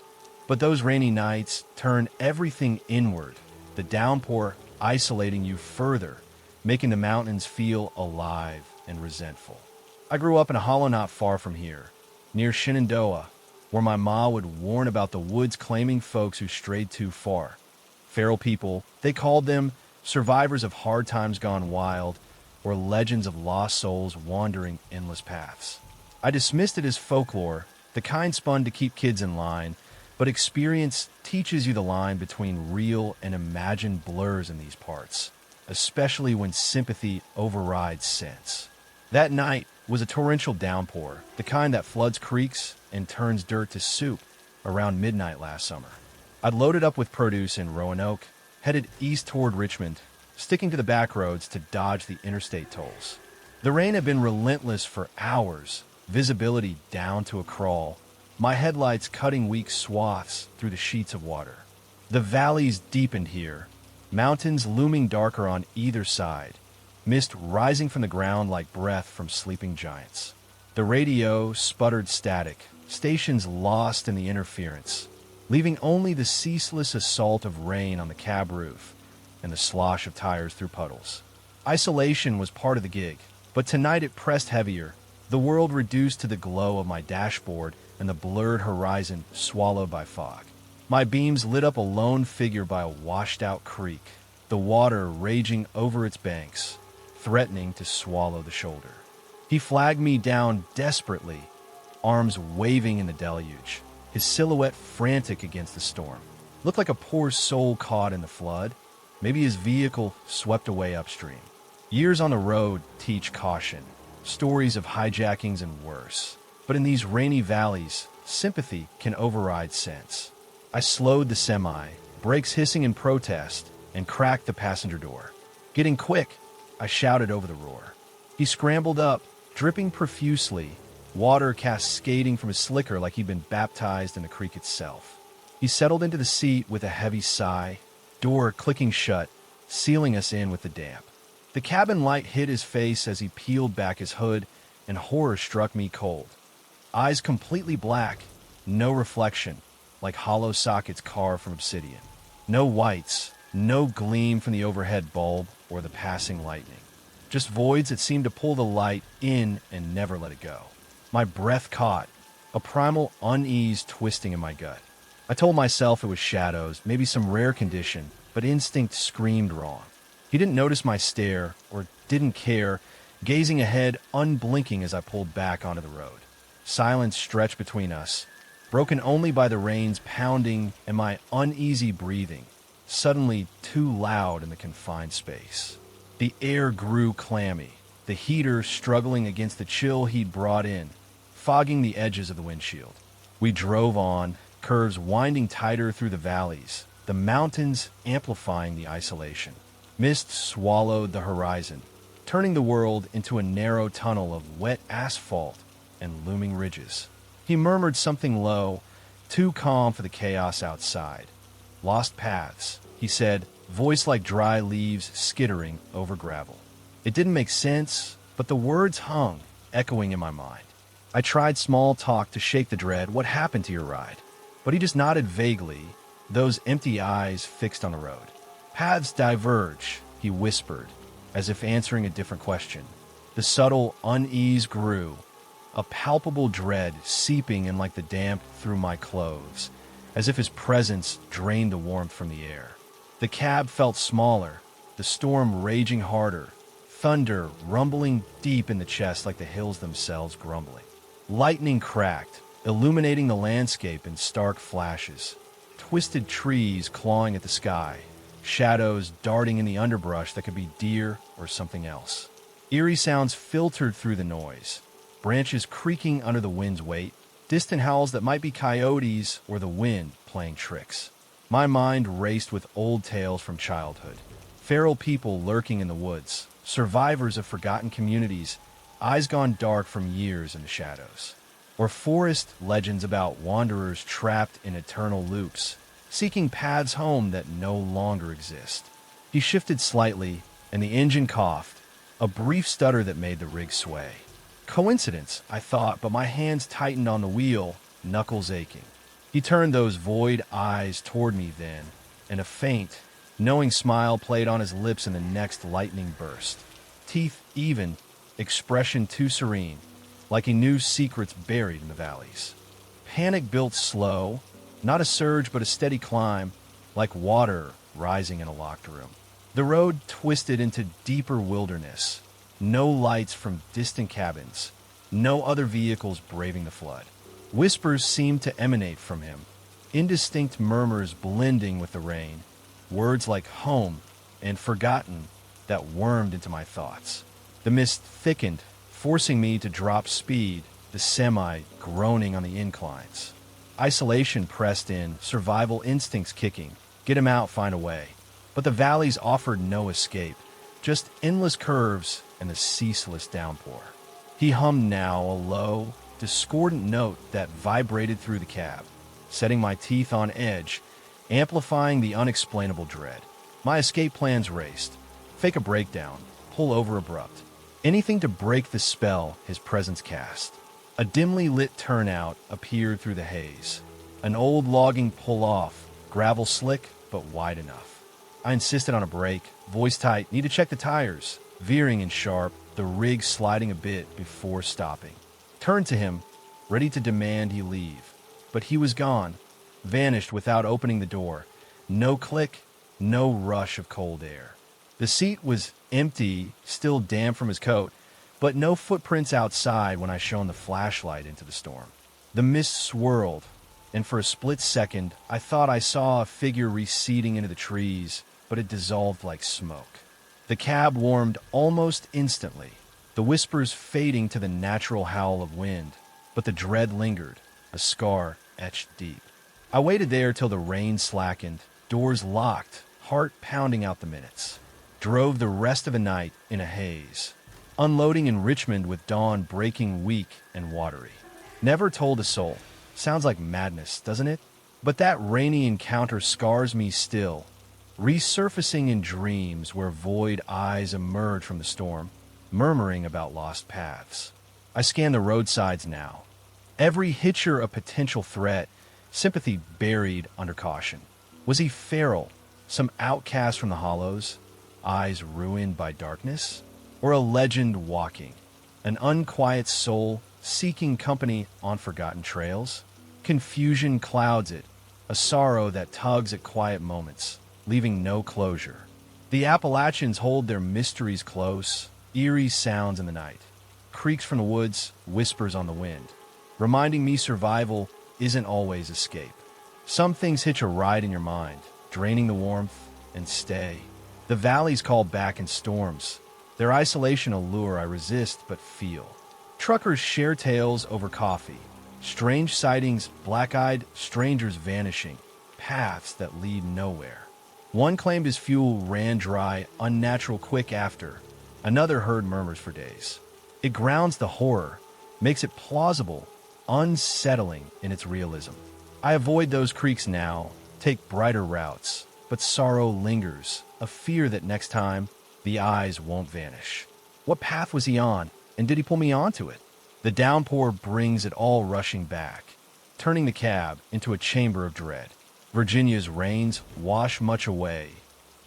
But those rainy nights turn everything inward, the downpour isolating you further, making the mountains feel alive and resentful. I grew up in a hollow not far from here, near Shenandoah, where my ma would warn about the woods claiming folks who strayed too far. Feral people, they called them survivors of hard times gone wild, or legends of lost souls wandering endless paths. I dismissed it as folklore, the kind spun to keep kids in line, but experience teaches you the line between real and imagined blurs in these parts, especially when sympathy overrides sense. That night was a torrential downpour, the kind that floods creeks and turns dirt to soup, around midnight last summer. I'd loaded up with produce in Roanoke, headed east toward Richmond, sticking to the back roads to dodge the interstate tolls. The rain had been relentless for hours, visibility down to a crawl, my headlights cutting weak swaths through the sheets of water. The valleys deepened here, mountains looming darker on either side, mist rising from the ground like breath from sleeping giants. The radio sputtered static, stations lost in the interference, leaving only the ceaseless assault of rain on the cab roof and the slosh of tires through puddles. Isolation was part of the gig, but tonight it pressed heavier, the world reduced to the glow of my dashboard and the blurred horizon swallowed by fog. My beams lit up a lone figure by a washed-out creek, the water raging over its banks, threatening to swallow the shoulder. He flagged me down desperately, arms waving in the deluge, his silhouette frantic against the storm. Looked like a poor soul caught in the flood. Maybe his vehicle swept away upstream. Years on the road teach caution, stories of hijackings and worse. But in these rainy valleys, sympathy can override sense. I slowed the semi, brakes hissing in protest, and cracked the passenger door. "Getting quick," I shouted over the roar. He scrambled up, dripping profusely, water cascading from his slicker like he'd been baptized in the creek itself. He settled into the seat with a heavy sigh, door clicking shut, sealing us in with the damp. The cabin light hit his face as he peeled back his hood, and horror struck me cold. Eyes completely black, no reflection, like hollow sockets carved from obsidian. No whites, no gleam from the overhead bulb or the passing lightning. Just voids that seemed to pull the light in and never let it go. My breath caught, a primal unease twisting in my gut. I told myself it was shadows, maybe some rare condition, but instinct screamed wrong. He didn't notice my stare, or didn't care, gazing ahead, unblinking as I pulled back onto the road. Silence stretched between us, broken only by the rain's pounding and my uneasy breathing, suddenly too loud in the confined space. The air grew clammy, the heater struggling against the chill he'd brought in, fogging the edges of the windshield. We drove on, curves winding tighter through the valleys, the mountains amplifying the isolation. Mist swallowed the horizon, turning the world into a narrow tunnel of wet asphalt and looming ridges. He murmured something low, too calm for the chaos outside. "Lost paths," he said, voice like dry leaves skittering over gravel. It didn't make sense, but the words hung, echoing in my mind. I tried small talk to shake the dread. "What happened to your ride?" But he just nodded vaguely, those empty eyes fixed on the road. "Paths diverge," he whispered, as if answering a different question. The subtle unease grew, a palpable dread seeping in like the damp through my clothes, as if his presence drained the warmth from the air. The cab felt smaller, the storm raging harder, thunder rumbling deep in the chest like the hills themselves grumbling. Lightning cracked, illuminating the landscape in stark flashes. Twisted trees clawing at the sky, shadows darting in the underbrush that could be deer or something else. Eerie sounds filtered through the noise, branches creaking under the wind's weight, distant howls that might be coyotes or the wind playing tricks. My mind raced with old tales from childhood. Feral people lurking in the woods, survivors of forgotten communities, eyes gone dark from years in the shadows. Or forest legends about wanderers trapped in eternal loops, seeking paths home that no longer exist. He shifted slightly, and the engine coughed, a brief stutter that made the rig sway. Coincidence, I thought, but my hands tightened on the wheel, knuckles aching. He turned those void eyes toward me then, and a faint, knowing smile played on his lips in the next lightning burst. Teeth even, expression too serene, like he knew secrets buried in the valleys. Panic built slow, not a surge but a steady climb, like water rising in a locked room. The road twisted into deeper wilderness, no lights from distant cabins, no other vehicles braving the flood. Whispers seemed to emanate from him, indistinct murmurs blending with the rain, words like home and forgotten that wormed into my thoughts. The mist thickened, forcing me to drop speed, the semi groaning on the inclines. Isolation pressed in, survival instincts kicking, get him out, find a way. But the valleys offered no escape, just endless curves and the ceaseless downpour. He hummed now, a low, discordant note that vibrated through the cab, setting my teeth on edge, amplifying the unexplainable dread. My escape plans raced. Fake a breakdown, pull over abrupt. Anything to break the spell his presence cast. A dimly lit turnout appeared through the haze. An old logging pull-off, gravel slick but wide enough. I insisted on a brake, voice tight, need to check the tires. Veering in sharp, the rig sliding a bit before stopping. Turned to him, ready to demand he leave. But he was gone, vanished without opening the door. No click, no rush of cold air. The seat was empty, still damp from his coat, but no footprints outside when I shone the flashlight into the storm. The mist swirled, and for a split second, I thought I saw a figure receding into the trees, but it dissolved like smoke. The cab warmed almost instantly, the whispers fading to the natural howl of wind, but the dread lingered, a scar etched deep. I waited there till the rain slackened, doors locked, heart pounding out the minutes. Drove the rest of the night in a haze, unloading in Richmond with dawn breaking weak and watery. Never told a soul. Sounds like madness, doesn't it? But that rainy encounter scars me still, resurfacing in dreams where void eyes emerge from the storm, murmuring about lost paths. I scan the roadsides now. Every hitcher a potential threat, sympathy buried under caution. Was he feral, some outcast from the hollows, eyes ruined by darkness? Or a legend walking, an unquiet soul seeking company on forgotten trails? Confusion clouds it, a sorrow that tugs at quiet moments, leaving no closure. The Appalachians hold their mysteries close, eerie sounds in the night. Creaks from the woods, whispers on the wind, reminding me survival isn't always escape. Some things hitch a ride in your mind, draining the warmth and stay. The valleys call back in storms, their isolation a lure I resist but feel. Truckers share tales over coffee, strange sightings, black-eyed strangers vanishing, paths that lead nowhere. One claimed his fuel ran dry, unnatural quick after. Another heard murmurs for days. It grounds the horror, makes it plausible, unsettling in its realism. I avoid those creeks now, take brighter routes, but sorrow lingers, a fear that next time, the eyes won't vanish. What path was he on, and did he pull me onto it? The downpour brings it all rushing back, turning the cab into a chamber of dread. Virginia's rains wash much away,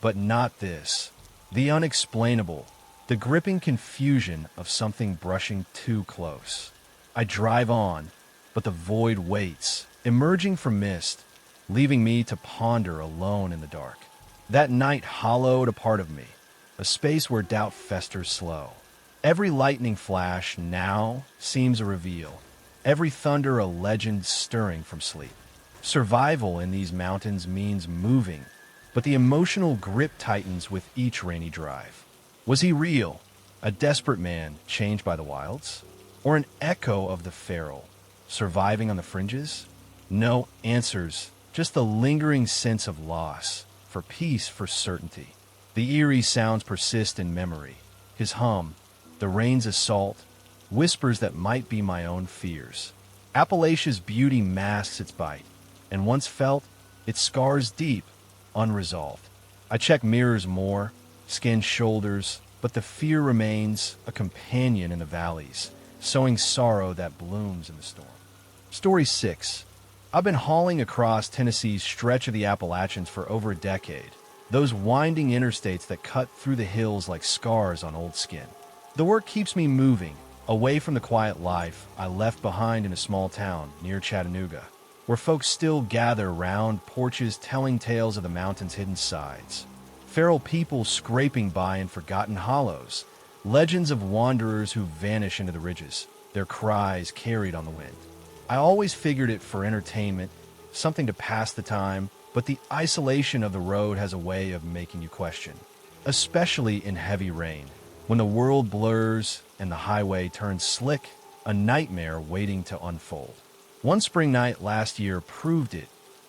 but not this. The unexplainable, the gripping confusion of something brushing too close. I drive on, but the void waits, emerging from mist, leaving me to ponder alone in the dark. That night hollowed a part of me, a space where doubt festers slow. Every lightning flash now seems a reveal, every thunder a legend stirring from sleep. Survival in these mountains means moving, but the emotional grip tightens with each rainy drive. Was he real, a desperate man changed by the wilds? Or an echo of the feral, surviving on the fringes? No answers, just the lingering sense of loss, for peace, for certainty. The eerie sounds persist in memory. His hum, the rain's assault, whispers that might be my own fears. Appalachia's beauty masks its bite, and once felt, it scars deep, unresolved. I check mirrors more, scan shoulders, but the fear remains a companion in the valleys, sowing sorrow that blooms in the storm. Story 6. I've been hauling across Tennessee's stretch of the Appalachians for over a decade, those winding interstates that cut through the hills like scars on old skin. The work keeps me moving, away from the quiet life I left behind in a small town near Chattanooga, where folks still gather round porches telling tales of the mountain's hidden sides. Feral people scraping by in forgotten hollows, legends of wanderers who vanish into the ridges, their cries carried on the wind. I always figured it for entertainment, something to pass the time, but the isolation of the road has a way of making you question, especially in heavy rain, when the world blurs and the highway turns slick, a nightmare waiting to unfold. One spring night last year proved it,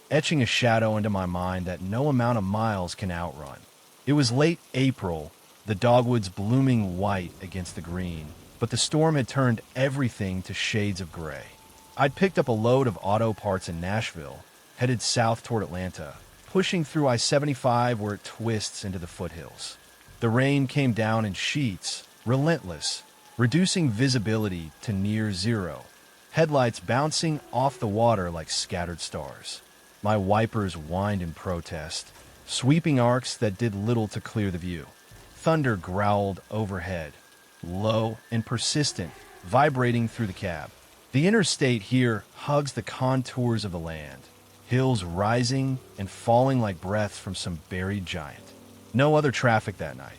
etching a shadow into my mind that no amount of miles can outrun. It was late April, the dogwoods blooming white against the green, but the storm had turned everything to shades of gray. I'd picked up a load of auto parts in Nashville, headed south toward Atlanta, pushing through I-75 where it twists into the foothills. The rain came down in sheets, relentless, reducing visibility to near zero, headlights bouncing off the water like scattered stars. My wipers whined in protest, sweeping arcs that did little to clear the view. Thunder growled overhead, low and persistent, vibrating through the cab. The interstate here hugs the contours of the land, hills rising and falling like breaths from some buried giant. No other traffic that night.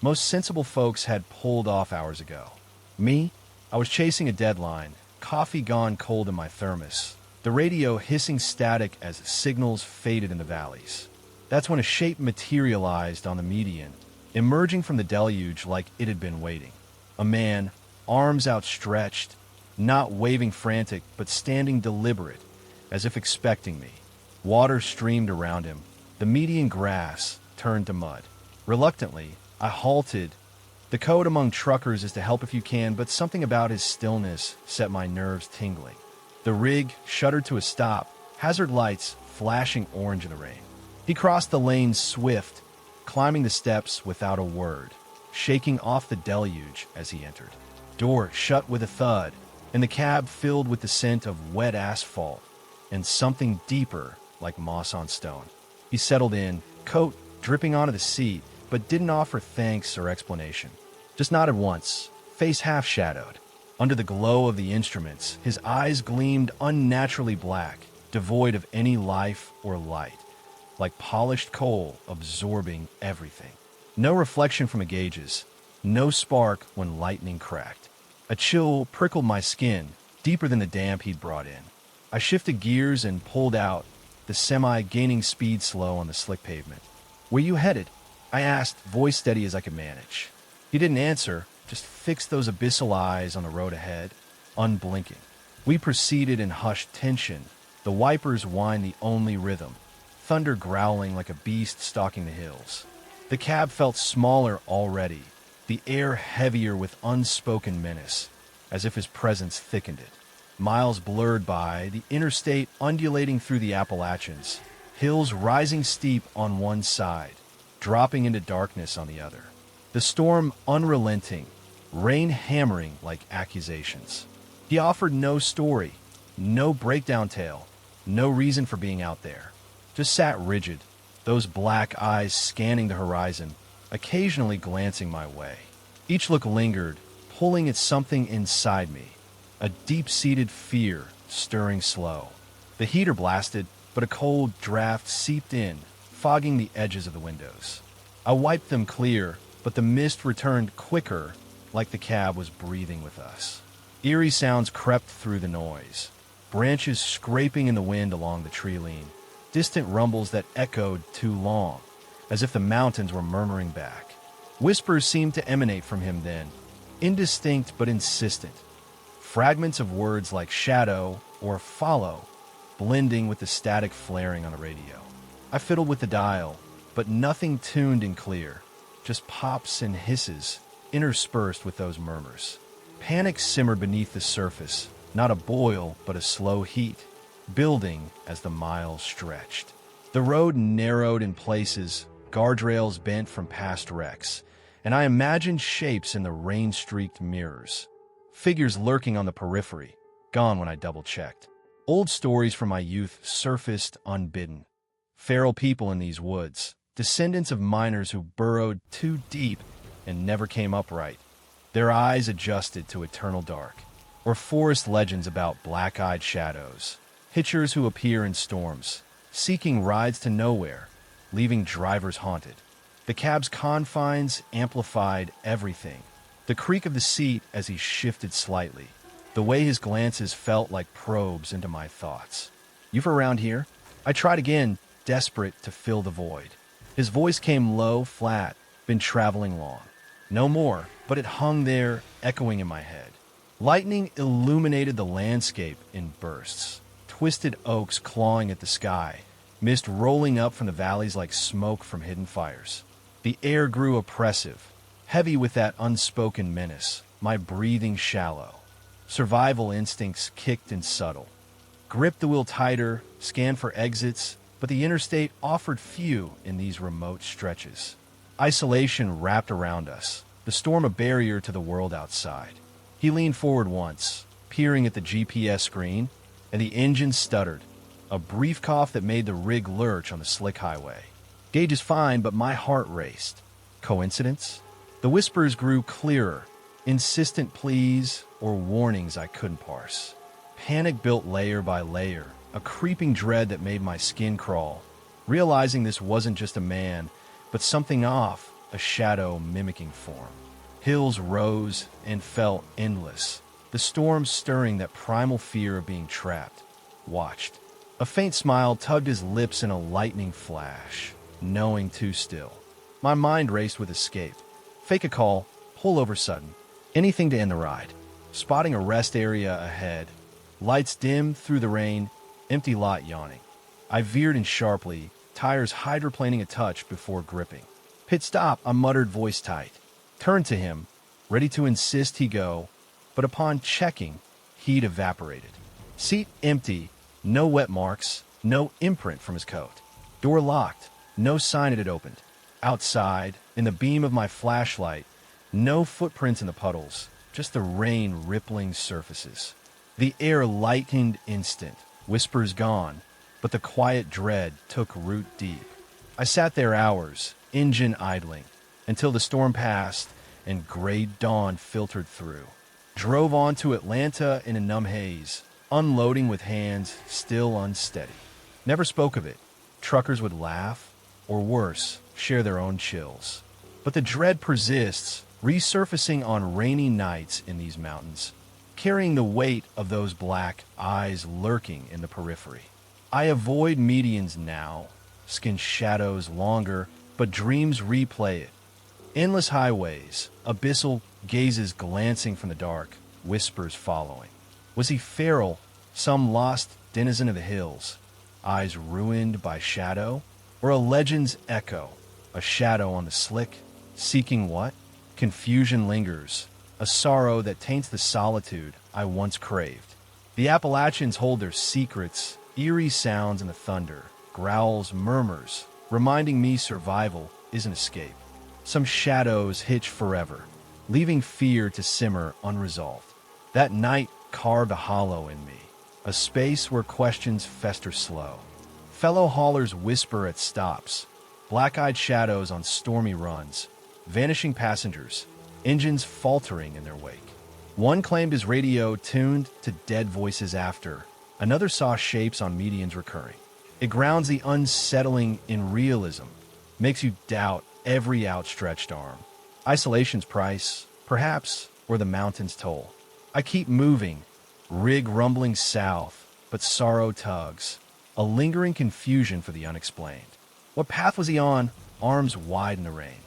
Most sensible folks had pulled off hours ago. Me? I was chasing a deadline, coffee gone cold in my thermos, the radio hissing static as signals faded in the valleys. That's when a shape materialized on the median, emerging from the deluge like it had been waiting. A man, arms outstretched, not waving frantic, but standing deliberate, as if expecting me. Water streamed around him. The median grass turned to mud. Reluctantly, I halted. The code among truckers is to help if you can, but something about his stillness set my nerves tingling. The rig shuddered to a stop, hazard lights flashing orange in the rain. He crossed the lane swift, climbing the steps without a word, shaking off the deluge as he entered. Door shut with a thud, and the cab filled with the scent of wet asphalt and something deeper like moss on stone. He settled in, coat dripping onto the seat, but didn't offer thanks or explanation. Just nodded once, face half-shadowed. Under the glow of the instruments, his eyes gleamed unnaturally black, devoid of any life or light, like polished coal absorbing everything. No reflection from the gauges, no spark when lightning cracked. A chill prickled my skin, deeper than the damp he'd brought in. I shifted gears and pulled out, the semi gaining speed slow on the slick pavement. "Where you headed?" I asked, voice steady as I could manage. He didn't answer, just fixed those abyssal eyes on the road ahead, unblinking. We proceeded in hushed tension, the wipers whined the only rhythm, thunder growling like a beast stalking the hills. The cab felt smaller already, the air heavier with unspoken menace, as if his presence thickened it. Miles blurred by, the interstate undulating through the Appalachians, hills rising steep on one side, dropping into darkness on the other. The storm unrelenting, rain hammering like accusations. He offered no story, no breakdown tale, no reason for being out there. Just sat rigid, those black eyes scanning the horizon, occasionally glancing my way. Each look lingered, pulling at something inside me, a deep-seated fear stirring slow. The heater blasted, but a cold draft seeped in, fogging the edges of the windows. I wiped them clear, but the mist returned quicker, like the cab was breathing with us. Eerie sounds crept through the noise, branches scraping in the wind along the tree line, distant rumbles that echoed too long, as if the mountains were murmuring back. Whispers seemed to emanate from him then, indistinct but insistent. Fragments of words like shadow or follow, blending with the static flaring on the radio. I fiddled with the dial, but nothing tuned and clear, just pops and hisses interspersed with those murmurs. Panic simmered beneath the surface, not a boil but a slow heat, building as the miles stretched. The road narrowed in places, guardrails bent from past wrecks, and I imagined shapes in the rain-streaked mirrors. Figures lurking on the periphery, gone when I double-checked. Old stories from my youth surfaced unbidden. Feral people in these woods, descendants of miners who burrowed too deep and never came up right, their eyes adjusted to eternal dark. Or forest legends about black-eyed shadows, hitchers who appear in storms, seeking rides to nowhere, leaving drivers haunted. The cab's confines amplified everything. The creak of the seat as he shifted slightly, the way his glances felt like probes into my thoughts. "You from around here?" I tried again, desperate to fill the void. His voice came low, flat, been traveling long. No more, but it hung there, echoing in my head. Lightning illuminated the landscape in bursts, twisted oaks clawing at the sky, mist rolling up from the valleys like smoke from hidden fires. The air grew oppressive, heavy with that unspoken menace, my breathing shallow. Survival instincts kicked in subtle. Gripped the wheel tighter, scanned for exits, but the interstate offered few in these remote stretches. Isolation wrapped around us, the storm a barrier to the world outside. He leaned forward once, peering at the GPS screen, and the engine stuttered, a brief cough that made the rig lurch on the slick highway. Gauge is fine, but my heart raced. Coincidence? The whispers grew clearer, insistent pleas or warnings I couldn't parse. Panic built layer by layer, a creeping dread that made my skin crawl, realizing this wasn't just a man, but something off, a shadow mimicking form. Hills rose and fell endless, the storm stirring that primal fear of being trapped. Watched. A faint smile tugged his lips in a lightning flash, knowing too still. My mind raced with escape. Fake a call, pull over sudden, anything to end the ride. Spotting a rest area ahead, lights dim through the rain, empty lot yawning. I veered in sharply, tires hydroplaning a touch before gripping. Pit stop, I muttered, voice tight. Turned to him, ready to insist he go, but upon checking, he'd evaporated. Seat empty, no wet marks, no imprint from his coat. Door locked, no sign it had opened. Outside, in the beam of my flashlight, no footprints in the puddles, just the rain rippling surfaces. The air lightened instant, whispers gone, but the quiet dread took root deep. I sat there hours, engine idling, until the storm passed and gray dawn filtered through. Drove on to Atlanta in a numb haze, unloading with hands still unsteady. Never spoke of it. Truckers would laugh, or worse, share their own chills. But the dread persists, resurfacing on rainy nights in these mountains, carrying the weight of those black eyes lurking in the periphery. I avoid medians now, skin shadows longer, but dreams replay it. Endless highways, abyssal gazes glancing from the dark, whispers following. Was he feral, some lost denizen of the hills, eyes ruined by shadow, or a legend's echo, a shadow on the slick, seeking what? Confusion lingers, a sorrow that taints the solitude I once craved. The Appalachians hold their secrets, eerie sounds in the thunder, growls, murmurs, reminding me survival isn't escape. Some shadows hitch forever, leaving fear to simmer unresolved. That night carved a hollow in me, a space where questions fester slow. Fellow haulers whisper at stops, black-eyed shadows on stormy runs, vanishing passengers, engines faltering in their wake. One claimed his radio tuned to dead voices after, another saw shapes on medians recurring. It grounds the unsettling in realism, makes you doubt every outstretched arm. Isolation's price, perhaps, or the mountain's toll. I keep moving, rig rumbling south, but sorrow tugs, a lingering confusion for the unexplained. What path was he on, arms wide in the rain?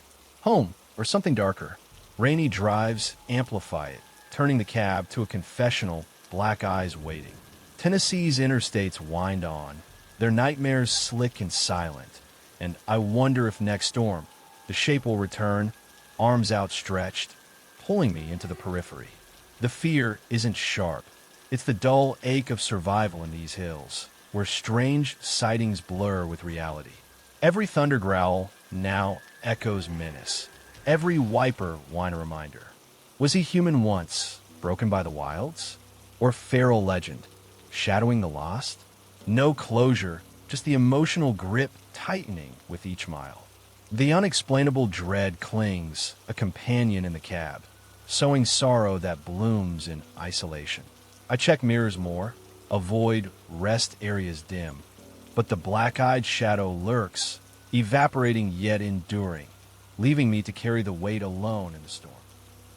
Home, or something darker. Rainy drives amplify it, turning the cab to a confessional, black eyes waiting. Tennessee's interstates wind on, their nightmares slick and silent, and I wonder if next storm, the shape will return, arms outstretched, pulling me into the periphery. The fear isn't sharp. It's the dull ache of survival in these hills, where strange sightings blur with reality. Every thunder growl now echoes menace. Every wiper whine a reminder. Was he human once, broken by the wilds? Or feral legend, shadowing the lost? No closure, just the emotional grip tightening with each mile. The unexplainable dread clings, a companion in the cab, sowing sorrow that blooms in isolation. I check mirrors more, avoid rest areas dim, but the black-eyed shadow lurks, evaporating yet enduring, leaving me to carry the weight alone in the storm.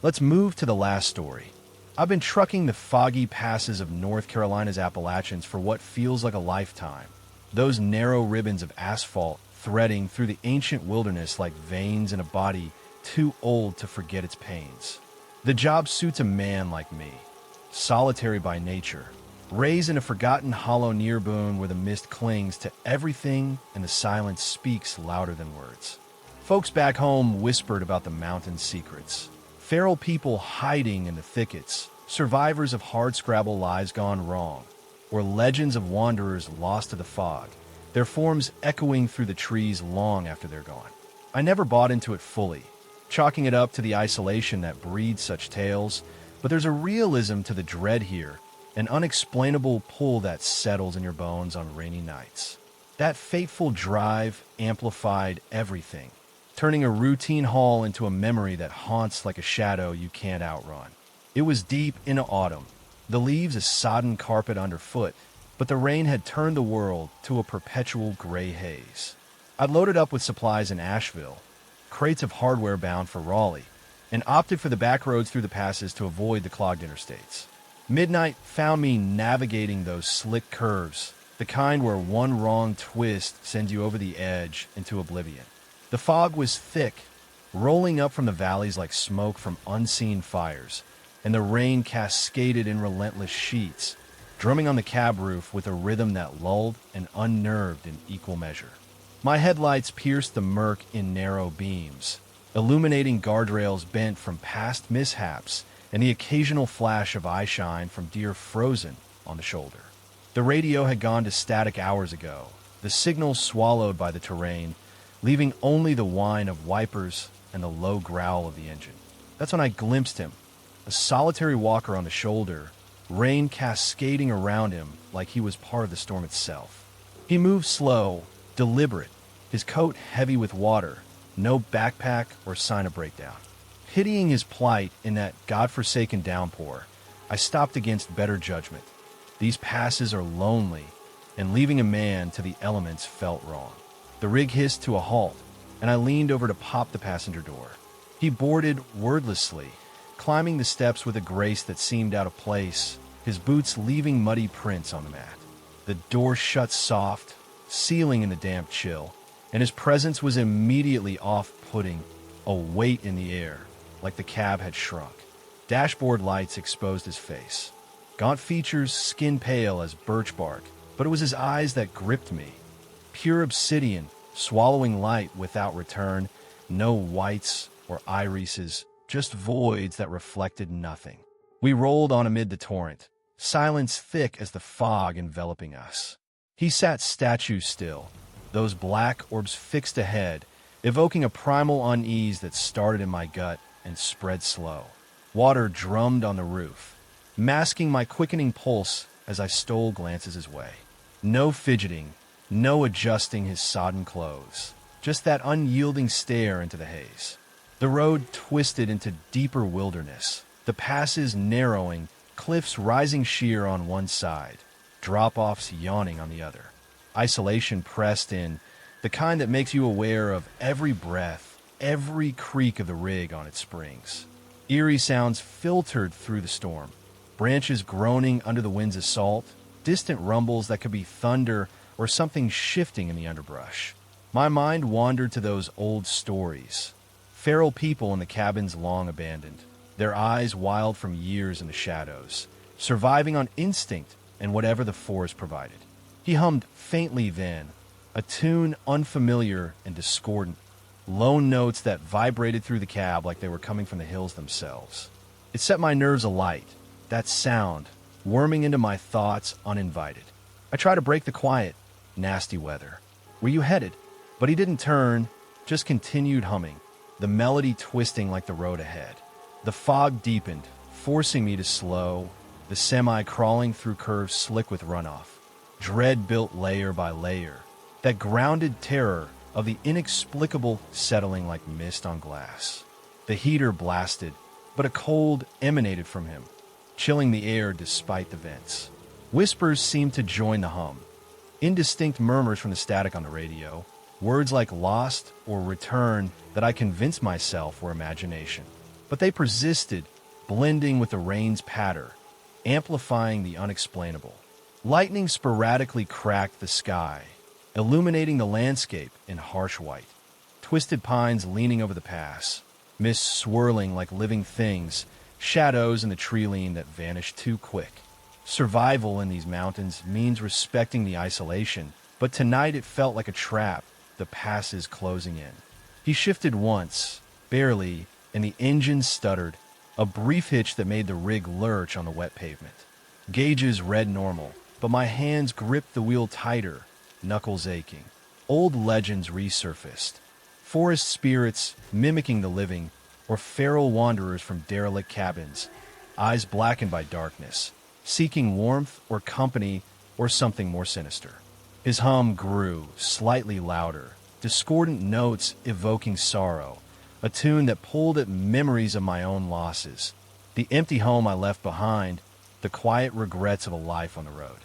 Let's move to the last story. I've been trucking the foggy passes of North Carolina's Appalachians for what feels like a lifetime. Those narrow ribbons of asphalt threading through the ancient wilderness like veins in a body too old to forget its pains. The job suits a man like me, solitary by nature, raised in a forgotten hollow near boon where the mist clings to everything and the silence speaks louder than words. Folks back home whispered about the mountain's secrets. Feral people hiding in the thickets, survivors of hardscrabble lives gone wrong, or legends of wanderers lost to the fog. their forms echoing through the trees long after they're gone. I never bought into it fully, chalking it up to the isolation that breeds such tales, but there's a realism to the dread here, an unexplainable pull that settles in your bones on rainy nights. That fateful drive amplified everything, turning a routine haul into a memory that haunts like a shadow you can't outrun. It was deep into autumn, the leaves a sodden carpet underfoot, but the rain had turned the world to a perpetual gray haze. I'd loaded up with supplies in Asheville, crates of hardware bound for Raleigh, and opted for the back roads through the passes to avoid the clogged interstates. Midnight found me navigating those slick curves, the kind where one wrong twist sends you over the edge into oblivion. The fog was thick, rolling up from the valleys like smoke from unseen fires, and the rain cascaded in relentless sheets, drumming on the cab roof with a rhythm that lulled and unnerved in equal measure. My headlights pierced the murk in narrow beams, illuminating guardrails bent from past mishaps and the occasional flash of eye shine from deer frozen on the shoulder. The radio had gone to static hours ago, the signal swallowed by the terrain, leaving only the whine of wipers and the low growl of the engine. That's when I glimpsed him, a solitary walker on the shoulder, rain cascading around him like he was part of the storm itself. He moved slow, deliberate, his coat heavy with water, no backpack or sign of breakdown. Pitying his plight in that godforsaken downpour, I stopped against better judgment. These passes are lonely, and leaving a man to the elements felt wrong. The rig hissed to a halt, and I leaned over to pop the passenger door. He boarded wordlessly, climbing the steps with a grace that seemed out of place, his boots leaving muddy prints on the mat. The door shut soft, sealing in the damp chill, and his presence was immediately off-putting, a weight in the air, like the cab had shrunk. Dashboard lights exposed his face. Gaunt features skin pale as birch bark, but it was his eyes that gripped me. Pure obsidian, swallowing light without return, no whites or irises, just voids that reflected nothing. We rolled on amid the torrent, silence thick as the fog enveloping us. He sat statue still, those black orbs fixed ahead, evoking a primal unease that started in my gut and spread slow. Water drummed on the roof, masking my quickening pulse as I stole glances his way. No fidgeting, no adjusting his sodden clothes, just that unyielding stare into the haze. The road twisted into deeper wilderness, the passes narrowing, cliffs rising sheer on one side, drop-offs yawning on the other. Isolation pressed in, the kind that makes you aware of every breath, every creak of the rig on its springs. Eerie sounds filtered through the storm, branches groaning under the wind's assault, distant rumbles that could be thunder or something shifting in the underbrush. My mind wandered to those old stories. Feral people in the cabins long abandoned, their eyes wild from years in the shadows, surviving on instinct and whatever the forest provided. He hummed faintly then, a tune unfamiliar and discordant, lone notes that vibrated through the cab like they were coming from the hills themselves. It set my nerves alight, that sound, worming into my thoughts uninvited. I tried to break the quiet. Nasty weather. Were you headed? But he didn't turn, just continued humming, the melody twisting like the road ahead. The fog deepened, forcing me to slow, the semi crawling through curves slick with runoff. Dread built layer by layer, that grounded terror of the inexplicable settling like mist on glass. The heater blasted, but a cold emanated from him, chilling the air despite the vents. Whispers seemed to join the hum. Indistinct murmurs from the static on the radio, words like lost or return that I convinced myself were imagination. But they persisted, blending with the rain's patter, amplifying the unexplainable. Lightning sporadically cracked the sky, illuminating the landscape in harsh white. Twisted pines leaning over the pass, mist swirling like living things, shadows in the tree lean that vanished too quick. Survival in these mountains means respecting the isolation, but tonight it felt like a trap, the passes closing in. He shifted once, barely, and the engine stuttered, a brief hitch that made the rig lurch on the wet pavement. Gauges read normal, but my hands gripped the wheel tighter, knuckles aching. Old legends resurfaced. Forest spirits mimicking the living, or feral wanderers from derelict cabins, eyes blackened by darkness, seeking warmth or company or something more sinister. His hum grew, slightly louder, discordant notes evoking sorrow, a tune that pulled at memories of my own losses, the empty home I left behind, the quiet regrets of a life on the road.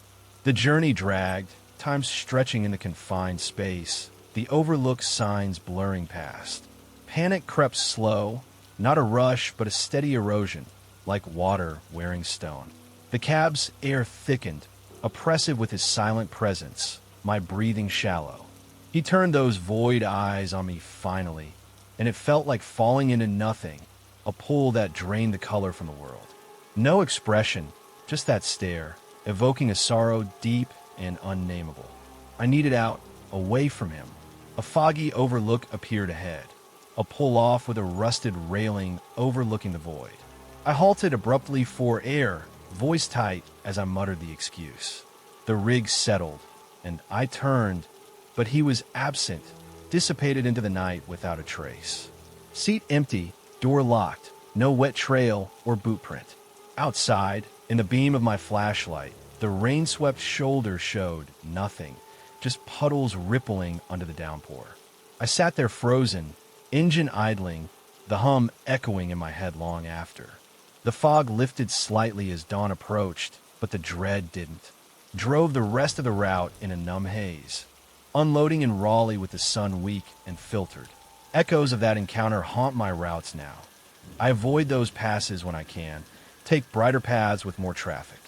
The journey dragged, time stretching into confined space, the overlooked signs blurring past. Panic crept slow, not a rush but a steady erosion, like water wearing stone. The cab's air thickened, oppressive with his silent presence, my breathing shallow. He turned those void eyes on me finally, and it felt like falling into nothing, a pull that drained the color from the world. No expression, just that stare, evoking a sorrow deep and unnameable. I needed out, away from him. A foggy overlook appeared ahead, a pull-off with a rusted railing overlooking the void. I halted abruptly for air, voice tight as I muttered the excuse. The rig settled, and I turned, but he was absent, dissipated into the night without a trace. Seat empty, door locked, no wet trail or boot print. Outside, in the beam of my flashlight, the rain-swept shoulder showed nothing, just puddles rippling under the downpour. I sat there frozen, engine idling, the hum echoing in my head long after. The fog lifted slightly as dawn approached, but the dread didn't. Drove the rest of the route in a numb haze, unloading in Raleigh with the sun weak and filtered. Echoes of that encounter haunt my routes now. I avoid those passes when I can, take brighter paths with more traffic.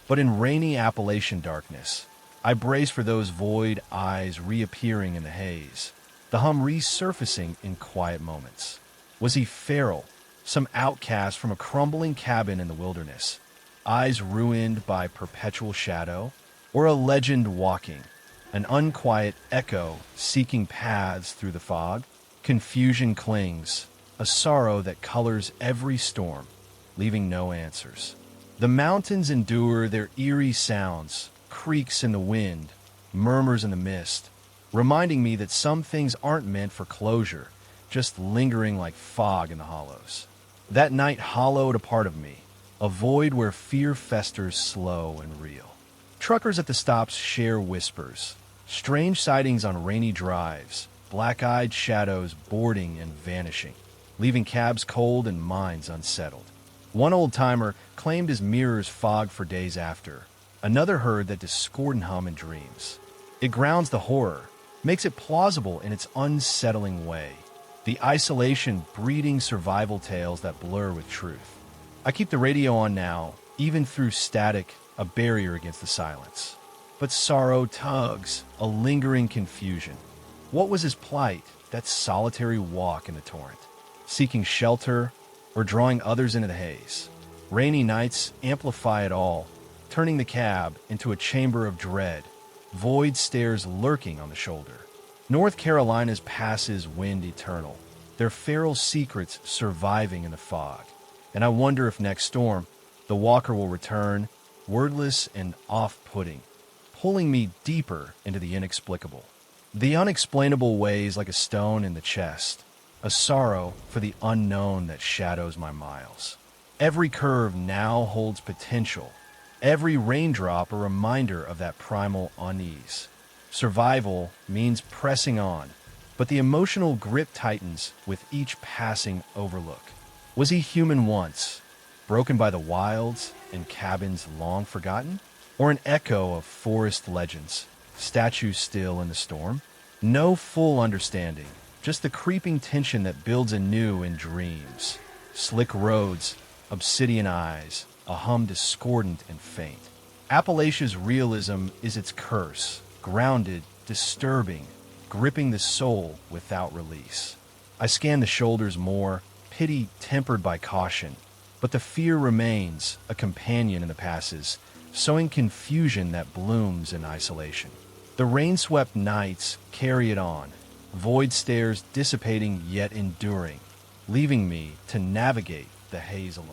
But in rainy Appalachian darkness, I brace for those void eyes reappearing in the haze, the hum resurfacing in quiet moments. Was he feral, some outcast from a crumbling cabin in the wilderness, eyes ruined by perpetual shadow, or a legend walking, an unquiet echo seeking paths through the fog? Confusion clings, a sorrow that colors every storm, leaving no answers. The mountains endure their eerie sounds, creaks in the wind, murmurs in the mist, reminding me that some things aren't meant for closure, just lingering like fog in the hollows. That night hollowed a part of me, a void where fear festers slow and real. Truckers at the stops share whispers, strange sightings on rainy drives, black-eyed shadows boarding and vanishing, leaving cabs cold and minds unsettled. One old-timer claimed his mirrors fog for days after. Another heard that discordant hum in dreams. It grounds the horror, makes it plausible in its unsettling way. The isolation breeding survival tales that blur with truth. I keep the radio on now, even through static, a barrier against the silence. But sorrow tugs, a lingering confusion. What was his plight, that solitary walk in the torrent? Seeking shelter, or drawing others into the haze? Rainy nights amplify it all, turning the cab into a chamber of dread, void stares lurking on the shoulder. North Carolina's passes wind eternal, their feral secrets surviving in the fog. And I wonder if next storm, the walker will return, wordless and off-putting, pulling me deeper into the inexplicable. The unexplainable weighs like a stone in the chest, a sorrow for the unknown that shadows my miles. Every curve now holds potential, every raindrop a reminder of that primal unease. Survival means pressing on, but the emotional grip tightens with each passing overlook. Was he human once, broken by the wilds and cabins long forgotten? Or an echo of forest legends, statues still in the storm? No full understanding, just the creeping tension that builds anew in dreams. Slick roads, obsidian eyes, a hum discordant and faint. Appalachia's realism is its curse, grounded, disturbing, gripping the soul without release. I scan the shoulders more, pity tempered by caution, but the fear remains, a companion in the passes, sowing confusion that blooms in isolation. The rain-swept nights carry it on, void stares dissipating yet enduring, leaving me to navigate the haze alone.